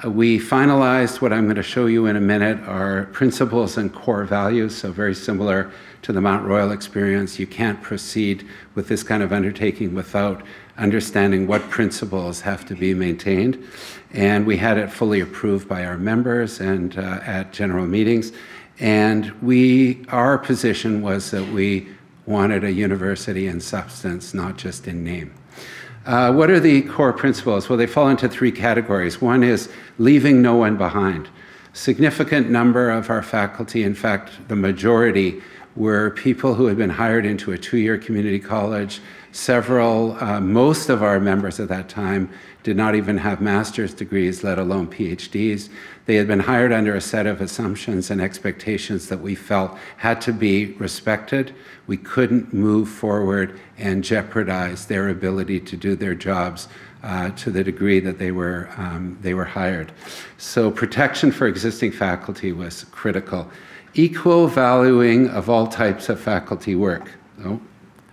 Speaker 4: We finalized what I'm going to show you in a minute, our principles and core values, so very similar to the Mount Royal experience. You can't proceed with this kind of undertaking without understanding what principles have to be maintained. And we had it fully approved by our members and at general meetings. And our position was that we wanted a university in substance, not just in name. What are the core principles? Well, they fall into 3 categories. One is leaving no one behind. Significant number of our faculty, in fact, the majority, were people who had been hired into a 2-year community college. Most of our members at that time did not even have master's degrees, let alone PhDs. They had been hired under a set of assumptions and expectations that we felt had to be respected. We couldn't move forward and jeopardize their ability to do their jobs to the degree that they were hired. So protection for existing faculty was critical. Equal valuing of all types of faculty work. Oh,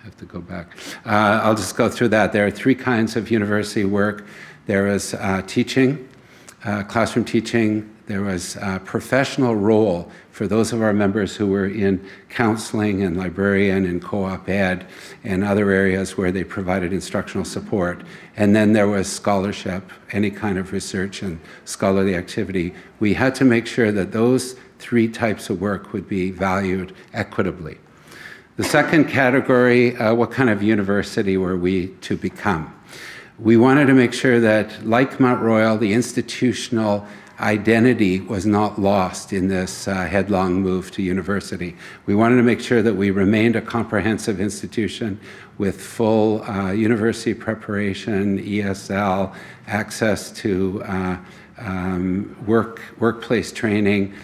Speaker 4: I have to go back. I'll just go through that. There are 3 kinds of university work. There is teaching, classroom teaching, There was a professional role for those of our members who were in counseling and librarian and co-op ed and other areas where they provided instructional support. And then there was scholarship, any kind of research and scholarly activity. We had to make sure that those three types of work would be valued equitably. The second category, what kind of university were we to become? We wanted to make sure that, like Mount Royal, the institutional identity was not lost in this headlong move to university. We wanted to make sure that we remained a comprehensive institution with full university preparation, ESL, access to workplace training,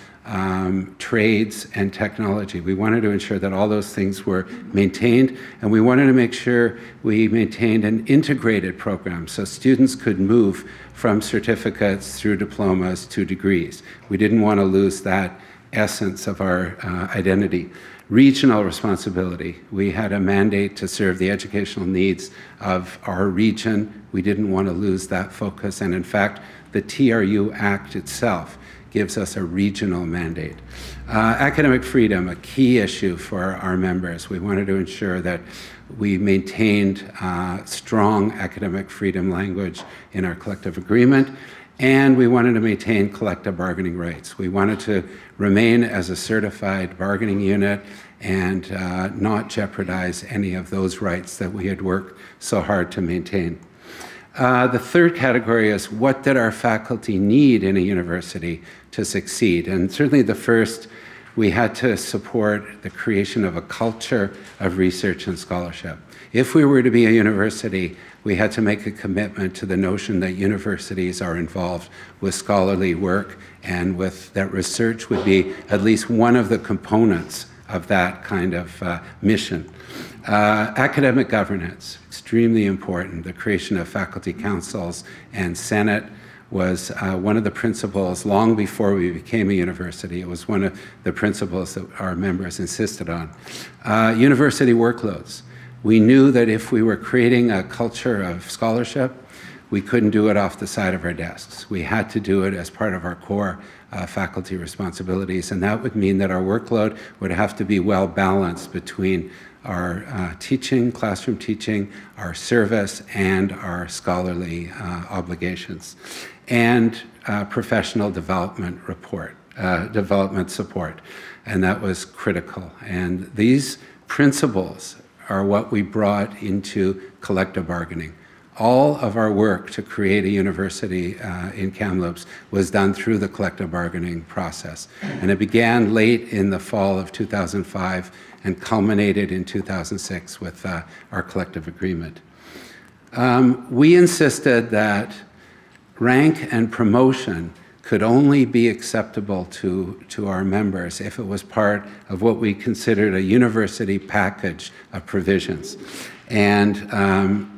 Speaker 4: trades and technology. We wanted to ensure that all those things were maintained, and we wanted to make sure we maintained an integrated program so students could move from certificates through diplomas to degrees. We didn't want to lose that essence of our identity. Regional responsibility. We had a mandate to serve the educational needs of our region. We didn't want to lose that focus, and in fact, the TRU Act itself gives us a regional mandate. Academic freedom, a key issue for our members. We wanted to ensure that we maintained strong academic freedom language in our collective agreement, and we wanted to maintain collective bargaining rights. We wanted to remain as a certified bargaining unit and not jeopardize any of those rights that we had worked so hard to maintain. The third category is, what did our faculty need in a university to succeed? And certainly the first, we had to support the creation of a culture of research and scholarship. If we were to be a university, we had to make a commitment to the notion that universities are involved with scholarly work and with that research would be at least one of the components of that kind of mission. Academic governance, extremely important. The creation of faculty councils and senate was one of the principles long before we became a university. It was one of the principles that our members insisted on. University workloads. We knew that if we were creating a culture of scholarship, we couldn't do it off the side of our desks. We had to do it as part of our core faculty responsibilities, and that would mean that our workload would have to be well balanced between our teaching, classroom teaching, our service, and our scholarly obligations, and professional development support, and that was critical. And these principles are what we brought into collective bargaining. All of our work to create a university in Kamloops was done through the collective bargaining process. And it began late in the fall of 2005 and culminated in 2006 with our collective agreement. We insisted that rank and promotion could only be acceptable to our members if it was part of what we considered a university package of provisions. And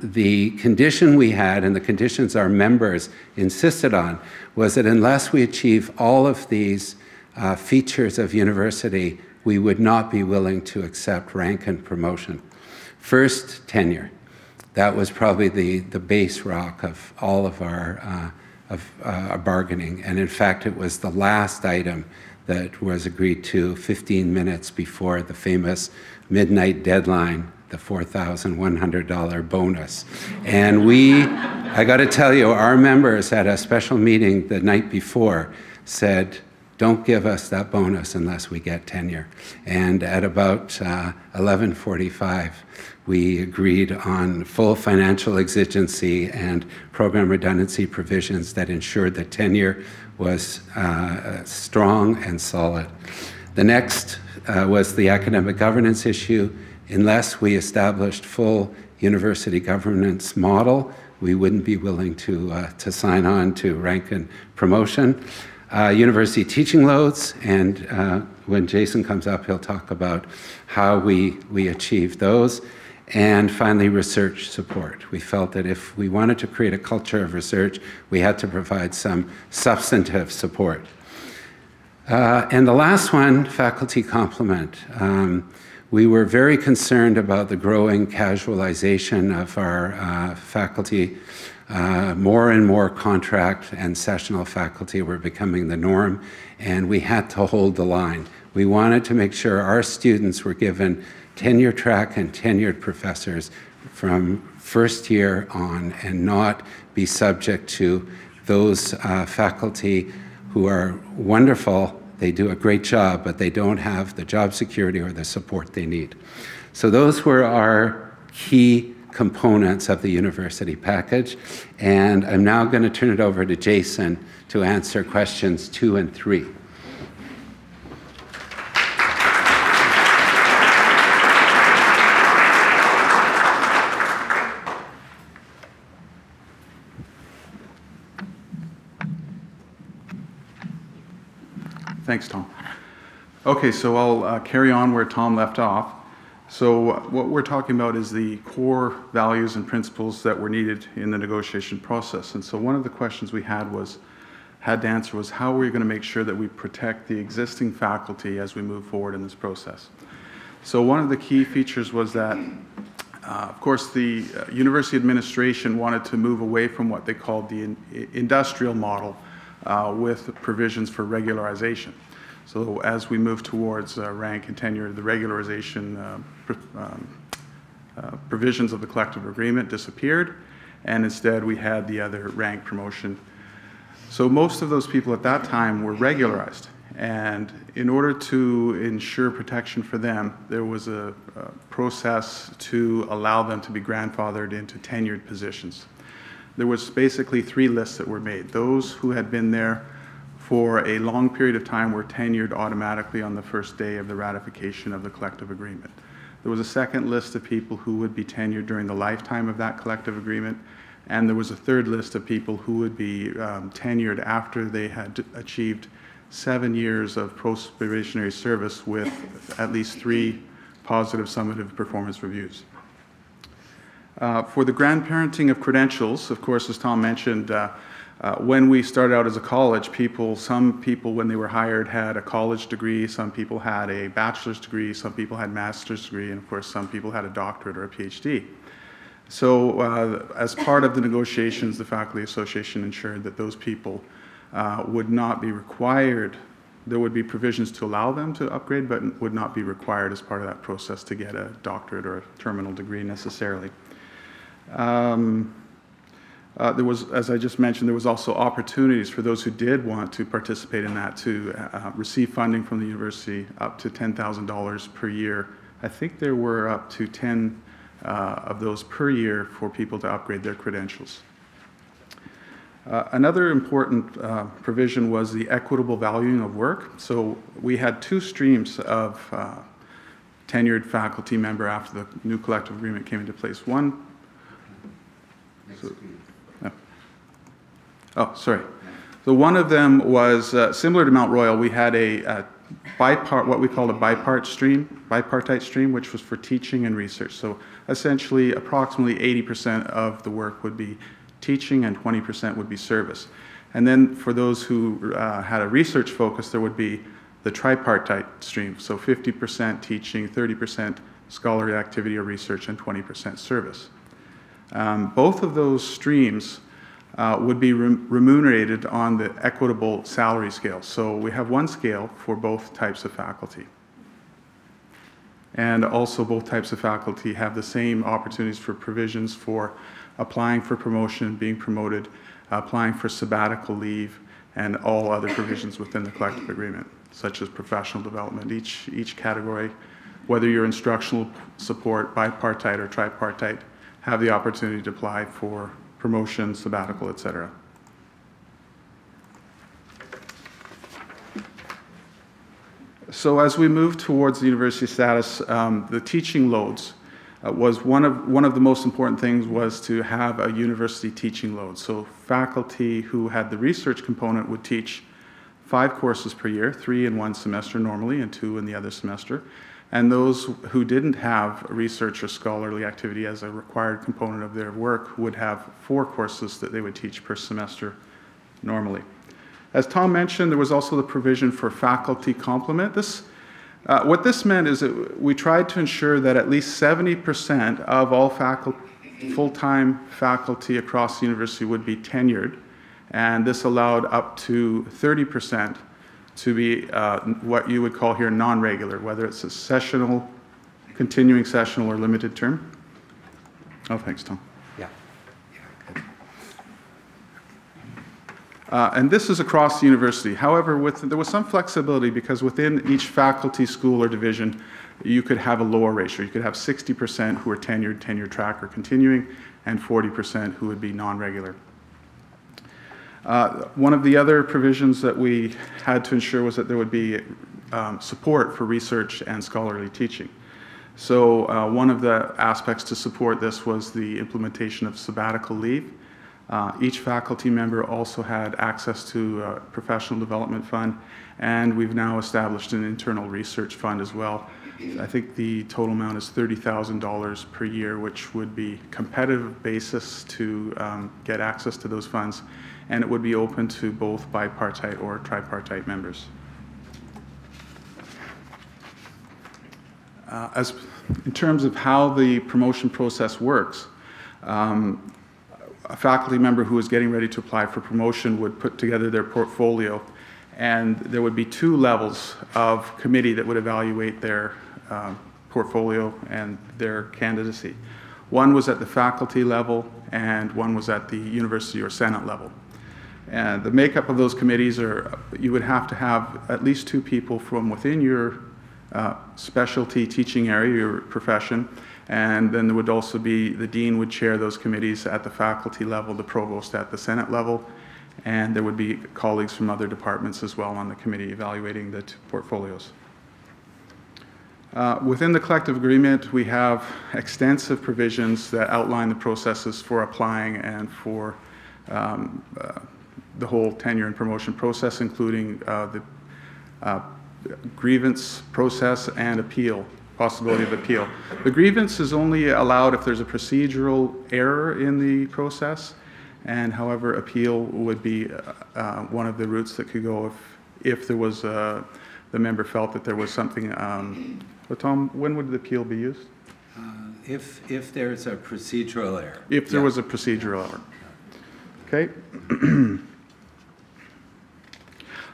Speaker 4: the condition we had, and the conditions our members insisted on, was that unless we achieve all of these features of university, we would not be willing to accept rank and promotion. First, tenure. That was probably the base rock of all of our bargaining. And in fact, it was the last item that was agreed to 15 minutes before the famous midnight deadline, the $4,100 bonus. And I got to tell you, our members at a special meeting the night before said, don't give us that bonus unless we get tenure. And at about 11:45, we agreed on full financial exigency and program redundancy provisions that ensured that tenure was strong and solid. The next was the academic governance issue. Unless we established full university governance model, we wouldn't be willing to sign on to rank and promotion. University teaching loads, and when Jason comes up, he'll talk about how we achieved those. And finally, research support. We felt that if we wanted to create a culture of research, we had to provide some substantive support. And the last one, faculty complement. We were very concerned about the growing casualization of our faculty. More and more contract and sessional faculty were becoming the norm, and we had to hold the line. We wanted to make sure our students were given tenure track and tenured professors from first year on, and not be subject to those faculty who are wonderful. They do a great job, but they don't have the job security or the support they need. So those were our key components of the university package. And I'm now going to turn it over to Jason to answer questions 2 and 3.
Speaker 5: Thanks, Tom. Okay, so I'll carry on where Tom left off. So what we're talking about is the core values and principles that were needed in the negotiation process. And so one of the questions we had to answer was, how are we going to make sure that we protect the existing faculty as we move forward in this process? So one of the key features was that, of course, the university administration wanted to move away from what they called the industrial model with provisions for regularization. So as we move towards rank and tenure, the regularization provisions of the collective agreement disappeared, and instead we had the other rank promotion. So most of those people at that time were regularized, and in order to ensure protection for them, there was a process to allow them to be grandfathered into tenured positions. There was basically 3 lists that were made. Those who had been there for a long period of time were tenured automatically on the first day of the ratification of the collective agreement. There was a second list of people who would be tenured during the lifetime of that collective agreement, and there was a third list of people who would be tenured after they had achieved 7 years of post-probationary service with at least 3 positive summative performance reviews. For the grandparenting of credentials, of course, as Tom mentioned, when we started out as a college, some people when they were hired had a college degree, some people had a bachelor's degree, some people had master's degree, and of course some people had a doctorate or a PhD. So as part of the negotiations, the Faculty Association ensured that those people would not be required. There would be provisions to allow them to upgrade, but would not be required as part of that process to get a doctorate or a terminal degree necessarily. There was, as I just mentioned, there was also opportunities for those who did want to participate in that to receive funding from the university up to $10,000 per year. I think there were up to 10 of those per year for people to upgrade their credentials. Another important provision was the equitable valuing of work. So we had 2 streams of tenured faculty member after the new collective agreement came into place. So one of them was similar to Mount Royal. We had what we called a bipartite stream, which was for teaching and research. So essentially, approximately 80% of the work would be teaching and 20% would be service. And then for those who had a research focus, there would be the tripartite stream. So 50% teaching, 30% scholarly activity or research, and 20% service. Both of those streams would be remunerated on the equitable salary scale. So we have one scale for both types of faculty. And also both types of faculty have the same opportunities for provisions for applying for promotion, being promoted, applying for sabbatical leave, and all other provisions within the collective agreement, such as professional development. Each category, whether you're instructional support, bipartite or tripartite, have the opportunity to apply for promotion, sabbatical, etc. So as we move towards the university status, the teaching loads was one of the most important things was to have a university teaching load. So faculty who had the research component would teach 5 courses per year, 3 in one semester normally and 2 in the other semester. And those who didn't have research or scholarly activity as a required component of their work would have 4 courses that they would teach per semester normally. As Tom mentioned, there was also the provision for faculty complement. This What this meant is that we tried to ensure that at least 70% of all full-time faculty across the university would be tenured, and this allowed up to 30% to be what you would call here non-regular, whether it's a sessional, continuing sessional, or limited term. Oh, thanks, Tom.
Speaker 4: Yeah.
Speaker 5: And this is across the university. However, there was some flexibility because within each faculty, school, or division, you could have a lower ratio. You could have 60% who are tenured, tenure track, or continuing, and 40% who would be non-regular. One of the other provisions that we had to ensure was that there would be support for research and scholarly teaching. So one of the aspects to support this was the implementation of sabbatical leave. Each faculty member also had access to a professional development fund, and we've now established an internal research fund as well. I think the total amount is $30,000 per year, which would be competitive basis to get access to those funds, and it would be open to both bipartite or tripartite members. In terms of how the promotion process works, a faculty member who is getting ready to apply for promotion would put together their portfolio, and there would be 2 levels of committee that would evaluate their portfolio and their candidacy. One was at the faculty level, and one was at the university or senate level. And the makeup of those committees are, you would have to have at least 2 people from within your specialty teaching area, your profession, and then there would also be, the dean would chair those committees at the faculty level, the provost at the senate level, and there would be colleagues from other departments as well on the committee evaluating the portfolios. Within the collective agreement, we have extensive provisions that outline the processes for applying and for the whole tenure and promotion process, including the grievance process and appeal, possibility of appeal. The grievance is only allowed if there's a procedural error in the process, and however, appeal would be one of the routes that could go if there was the member felt that there was something. But Tom, when would the appeal be used?
Speaker 4: If there's a procedural error.
Speaker 5: If there was a procedural error. Okay.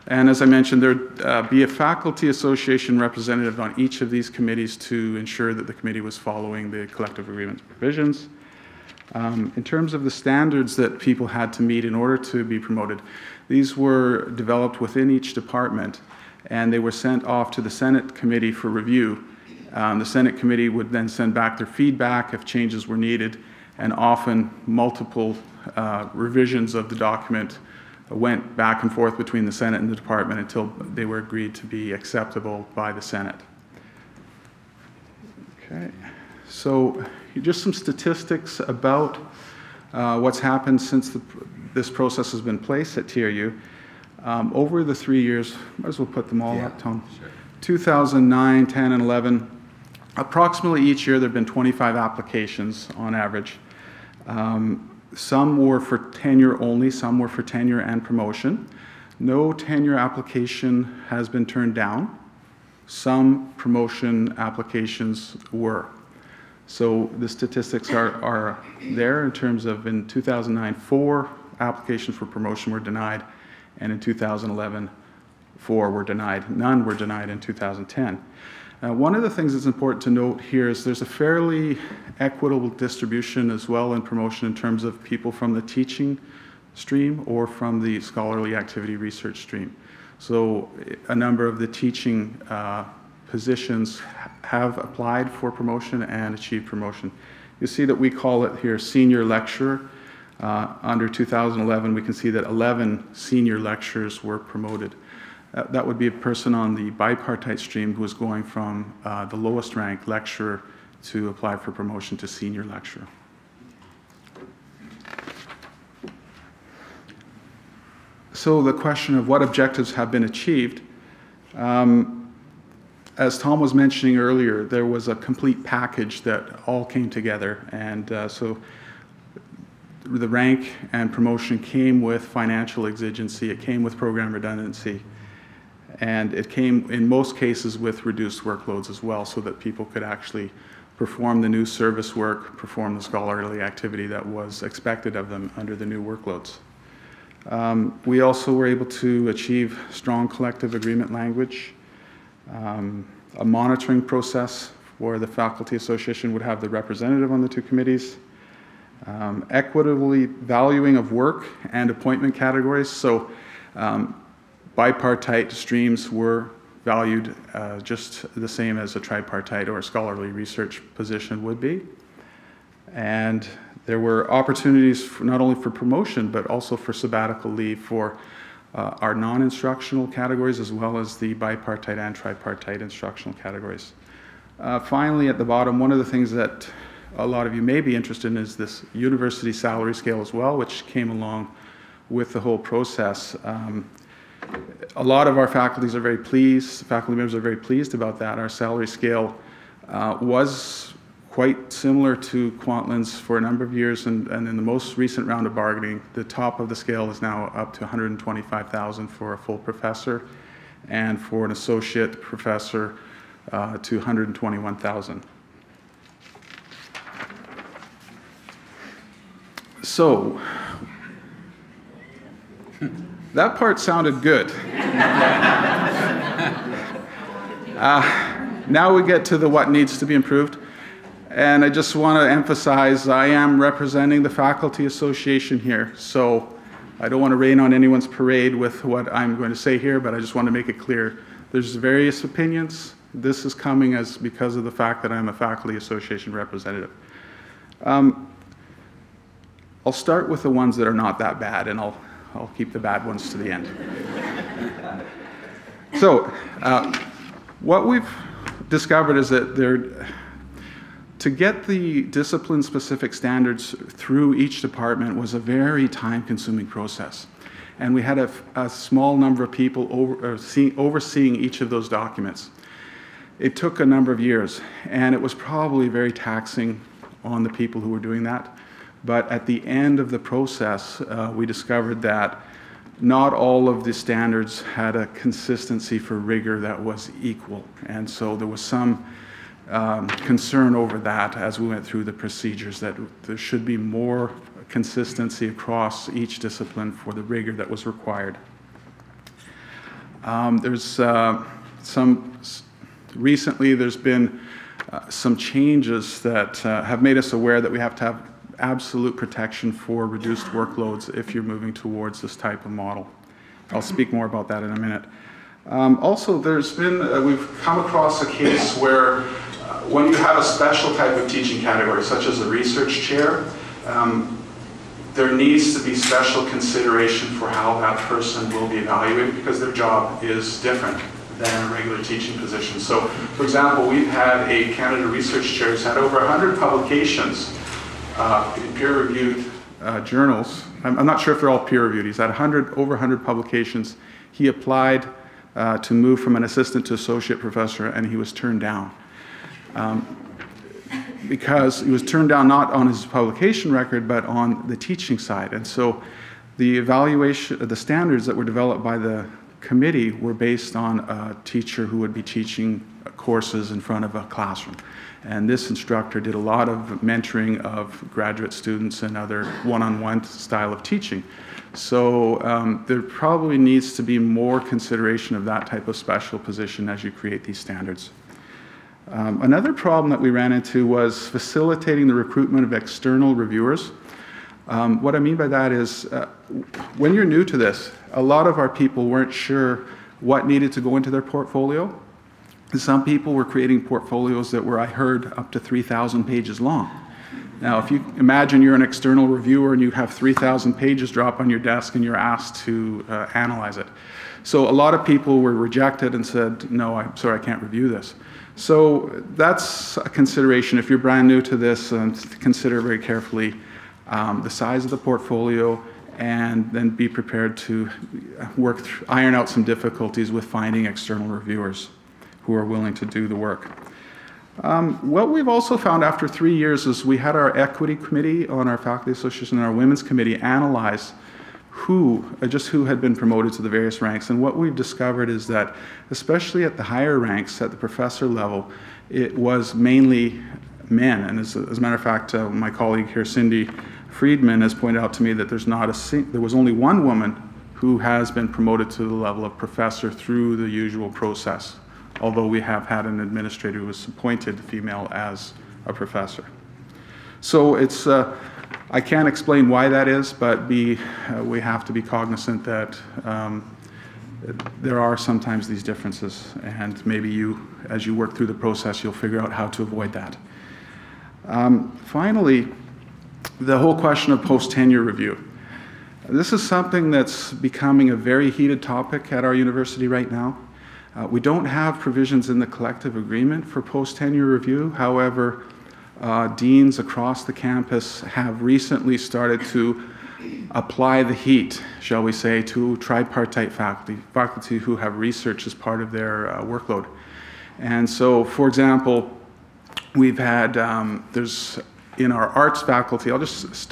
Speaker 5: And as I mentioned, there would be a faculty association representative on each of these committees to ensure that the committee was following the collective agreement provisions. In terms of the standards that people had to meet in order to be promoted, these were developed within each department, and they were sent off to the Senate committee for review. The Senate committee would then send back their feedback if changes were needed, and often multiple revisions of the document went back and forth between the Senate and the department until they were agreed to be acceptable by the Senate. Okay, so just some statistics about what's happened since this process has been placed at TRU. Over the 3 years, might as well put them all up, Tom. Sure. 2009, 10, and 11, approximately each year there have been 25 applications on average. Some were for tenure only, some were for tenure and promotion. No tenure application has been turned down. Some promotion applications were. So the statistics are there in terms of in 2009, 4 applications for promotion were denied, and in 2011, 4 were denied. None were denied in 2010. One of the things that's important to note here is there's a fairly equitable distribution as well in promotion in terms of people from the teaching stream or from the scholarly activity research stream. So a number of the teaching positions have applied for promotion and achieved promotion. You see that we call it here senior lecturer. Under 2011, we can see that 11 senior lecturers were promoted. That would be a person on the bipartite stream who is going from the lowest ranked lecturer to apply for promotion to senior lecturer. So the question of what objectives have been achieved, as Tom was mentioning earlier, there was a complete package that all came together, and so the rank and promotion came with financial exigency, it came with program redundancy. and it came in most cases with reduced workloads as well, so that people could actually perform the new service work, perform the scholarly activity that was expected of them under the new workloads. We also were able to achieve strong collective agreement language. A monitoring process where the Faculty Association would have the representative on the two committees. Equitably valuing of work and appointment categories. So bipartite streams were valued just the same as a tripartite or a scholarly research position would be. And there were opportunities for not only for promotion, but also for sabbatical leave for our non-instructional categories, as well as the bipartite and tripartite instructional categories. Finally, at the bottom, one of the things that a lot of you may be interested in is this university salary scale as well, which came along with the whole process. A lot of our faculty members are very pleased about that. Our salary scale was quite similar to Kwantlen's for a number of years, and in the most recent round of bargaining, the top of the scale is now up to $125,000 for a full professor, and for an associate professor to $121,000. So, that part sounded good. Now we get to the what needs to be improved. And I just want to emphasize, I am representing the Faculty Association here, so I don't want to rain on anyone's parade with what I'm going to say here, but I just want to make it clear. There's various opinions. This is coming because of the fact that I'm a Faculty Association representative. I'll start with the ones that are not that bad, and I'll keep the bad ones to the end. So, what we've discovered is that to get the discipline-specific standards through each department was a very time-consuming process. And we had a small number of people overseeing each of those documents. It took a number of years, and it was probably very taxing on the people who were doing that. But at the end of the process, we discovered that not all of the standards had a consistency for rigor that was equal. And so there was some concern over that as we went through the procedures, that there should be more consistency across each discipline for the rigor that was required. Recently there's been some changes that have made us aware that we have to have absolute protection for reduced workloads if you're moving towards this type of model. I'll speak more about that in a minute. Also, we've come across a case where when you have a special type of teaching category, such as a research chair, there needs to be special consideration for how that person will be evaluated, because their job is different than a regular teaching position. So, for example, we've had a Canada Research Chair who's had over 100 publications in peer-reviewed journals. I'm not sure if they're all peer-reviewed. He's had over 100 publications. He applied to move from an assistant to associate professor, and he was turned down. Because he was turned down not on his publication record, but on the teaching side. And so the evaluation, the standards that were developed by the committee were based on a teacher who would be teaching courses in front of a classroom. And this instructor did a lot of mentoring of graduate students and other one-on-one style of teaching. So there probably needs to be more consideration of that type of special position as you create these standards. Another problem that we ran into was facilitating the recruitment of external reviewers. What I mean by that is, when you're new to this, a lot of our people weren't sure what needed to go into their portfolio. Some people were creating portfolios that were, I heard, up to 3,000 pages long. Now, if you imagine you're an external reviewer and you have 3,000 pages drop on your desk and you're asked to analyze it. So a lot of people were rejected and said, no, I'm sorry, I can't review this. So that's a consideration. If you're brand new to this, consider very carefully the size of the portfolio, and then be prepared to iron out some difficulties with finding external reviewers who are willing to do the work. What we've also found after 3 years is we had our equity committee on our faculty association and our women's committee analyze who had been promoted to the various ranks. And what we've discovered is that, especially at the higher ranks, at the professor level, it was mainly men. And as a matter of fact, my colleague here, Cindy Friedman, has pointed out to me that there was only one woman who has been promoted to the level of professor through the usual process, although we have had an administrator who was appointed female as a professor. So it's, I can't explain why that is, but we have to be cognizant that there are sometimes these differences, and maybe you, as you work through the process, you'll figure out how to avoid that. Finally, the whole question of post-tenure review. This is something that's becoming a very heated topic at our university right now. We don't have provisions in the collective agreement for post-tenure review. However, deans across the campus have recently started to apply the heat, shall we say, to tripartite faculty who have research as part of their workload. And so, for example, we've had, there's in our arts faculty, I'll just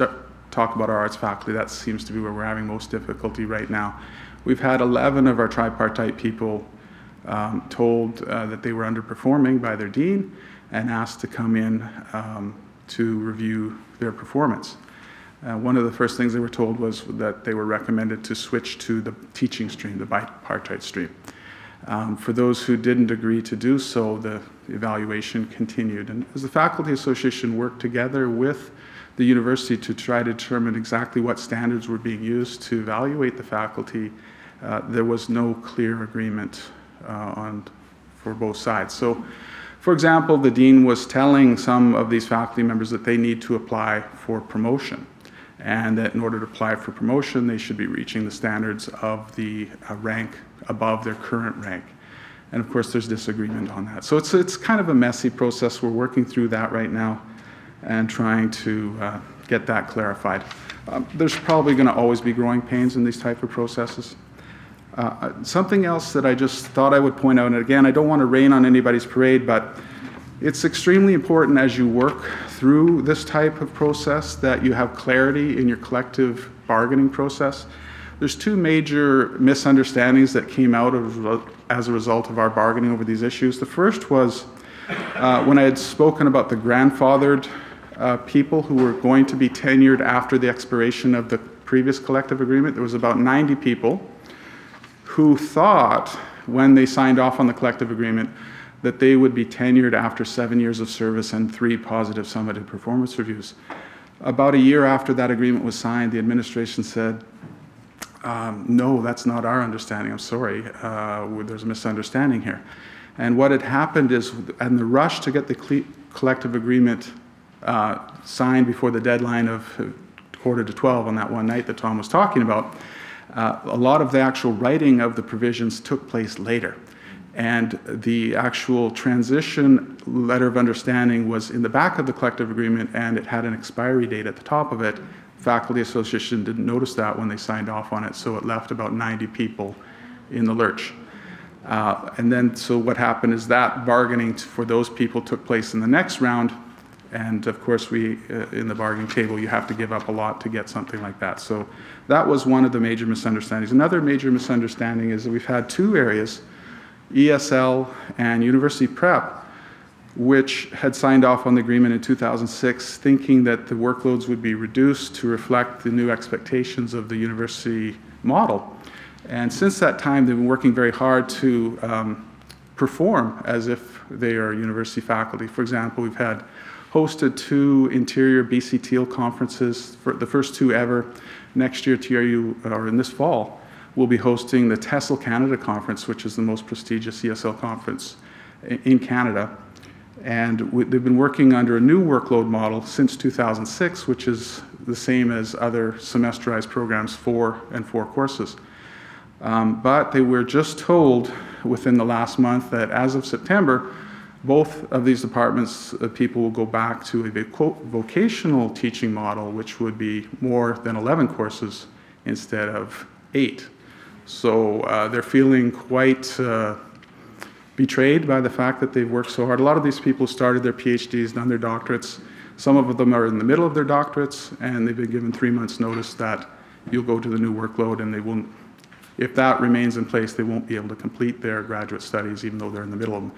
Speaker 5: talk about our arts faculty. That seems to be where we're having most difficulty right now. We've had 11 of our tripartite people told that they were underperforming by their dean and asked to come in to review their performance. One of the first things they were told was that they were recommended to switch to the teaching stream, the bipartite stream. For those who didn't agree to do so, the evaluation continued. And as the Faculty Association worked together with the university to try to determine exactly what standards were being used to evaluate the faculty, there was no clear agreement for both sides. So, for example, the dean was telling some of these faculty members that they need to apply for promotion, and that in order to apply for promotion, they should be reaching the standards of the rank above their current rank. And of course, there's disagreement on that. So it's kind of a messy process. We're working through that right now and trying to get that clarified. There's probably going to always be growing pains in these type of processes. Something else that I just thought I would point out, and again, I don't want to rain on anybody's parade, but it's extremely important as you work through this type of process that you have clarity in your collective bargaining process. There's two major misunderstandings that came out as a result of our bargaining over these issues. The first was when I had spoken about the grandfathered people who were going to be tenured after the expiration of the previous collective agreement. There was about 90 people who thought, when they signed off on the collective agreement, that they would be tenured after 7 years of service and 3 positive summative performance reviews. About a year after that agreement was signed, the administration said, no, that's not our understanding, I'm sorry, there's a misunderstanding here. And what had happened is, in the rush to get the collective agreement signed before the deadline of 11:45 on that one night that Tom was talking about, a lot of the actual writing of the provisions took place later. And the actual transition letter of understanding was in the back of the collective agreement, and it had an expiry date at the top of it. Faculty Association didn't notice that when they signed off on it, so it left about 90 people in the lurch. And then, so what happened is that bargaining for those people took place in the next round, and of course in the bargaining table, you have to give up a lot to get something like that. So that was one of the major misunderstandings. Another major misunderstanding is that we've had 2 areas, ESL and University Prep, which had signed off on the agreement in 2006, thinking that the workloads would be reduced to reflect the new expectations of the university model. And since that time, they've been working very hard to perform as if they are university faculty. For example, we've had hosted 2 interior BC Teal conferences, for the first 2 ever. Next year, TRU, or in this fall, we'll be hosting the TESOL Canada Conference, which is the most prestigious ESL conference in Canada. And they've been working under a new workload model since 2006, which is the same as other semesterized programs, 4 and 4 courses. But they were just told within the last month that as of September, both of these departments, people will go back to a vocational teaching model, which would be more than 11 courses instead of 8. So they're feeling quite betrayed by the fact that they've worked so hard. A lot of these people started their PhDs, done their doctorates. Some of them are in the middle of their doctorates, and they've been given 3 months' notice that you'll go to the new workload, and they won't, if that remains in place, they won't be able to complete their graduate studies even though they're in the middle of them.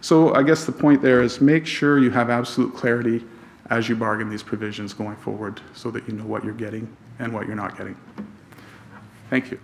Speaker 5: So I guess the point there is make sure you have absolute clarity as you bargain these provisions going forward so that you know what you're getting and what you're not getting. Thank you.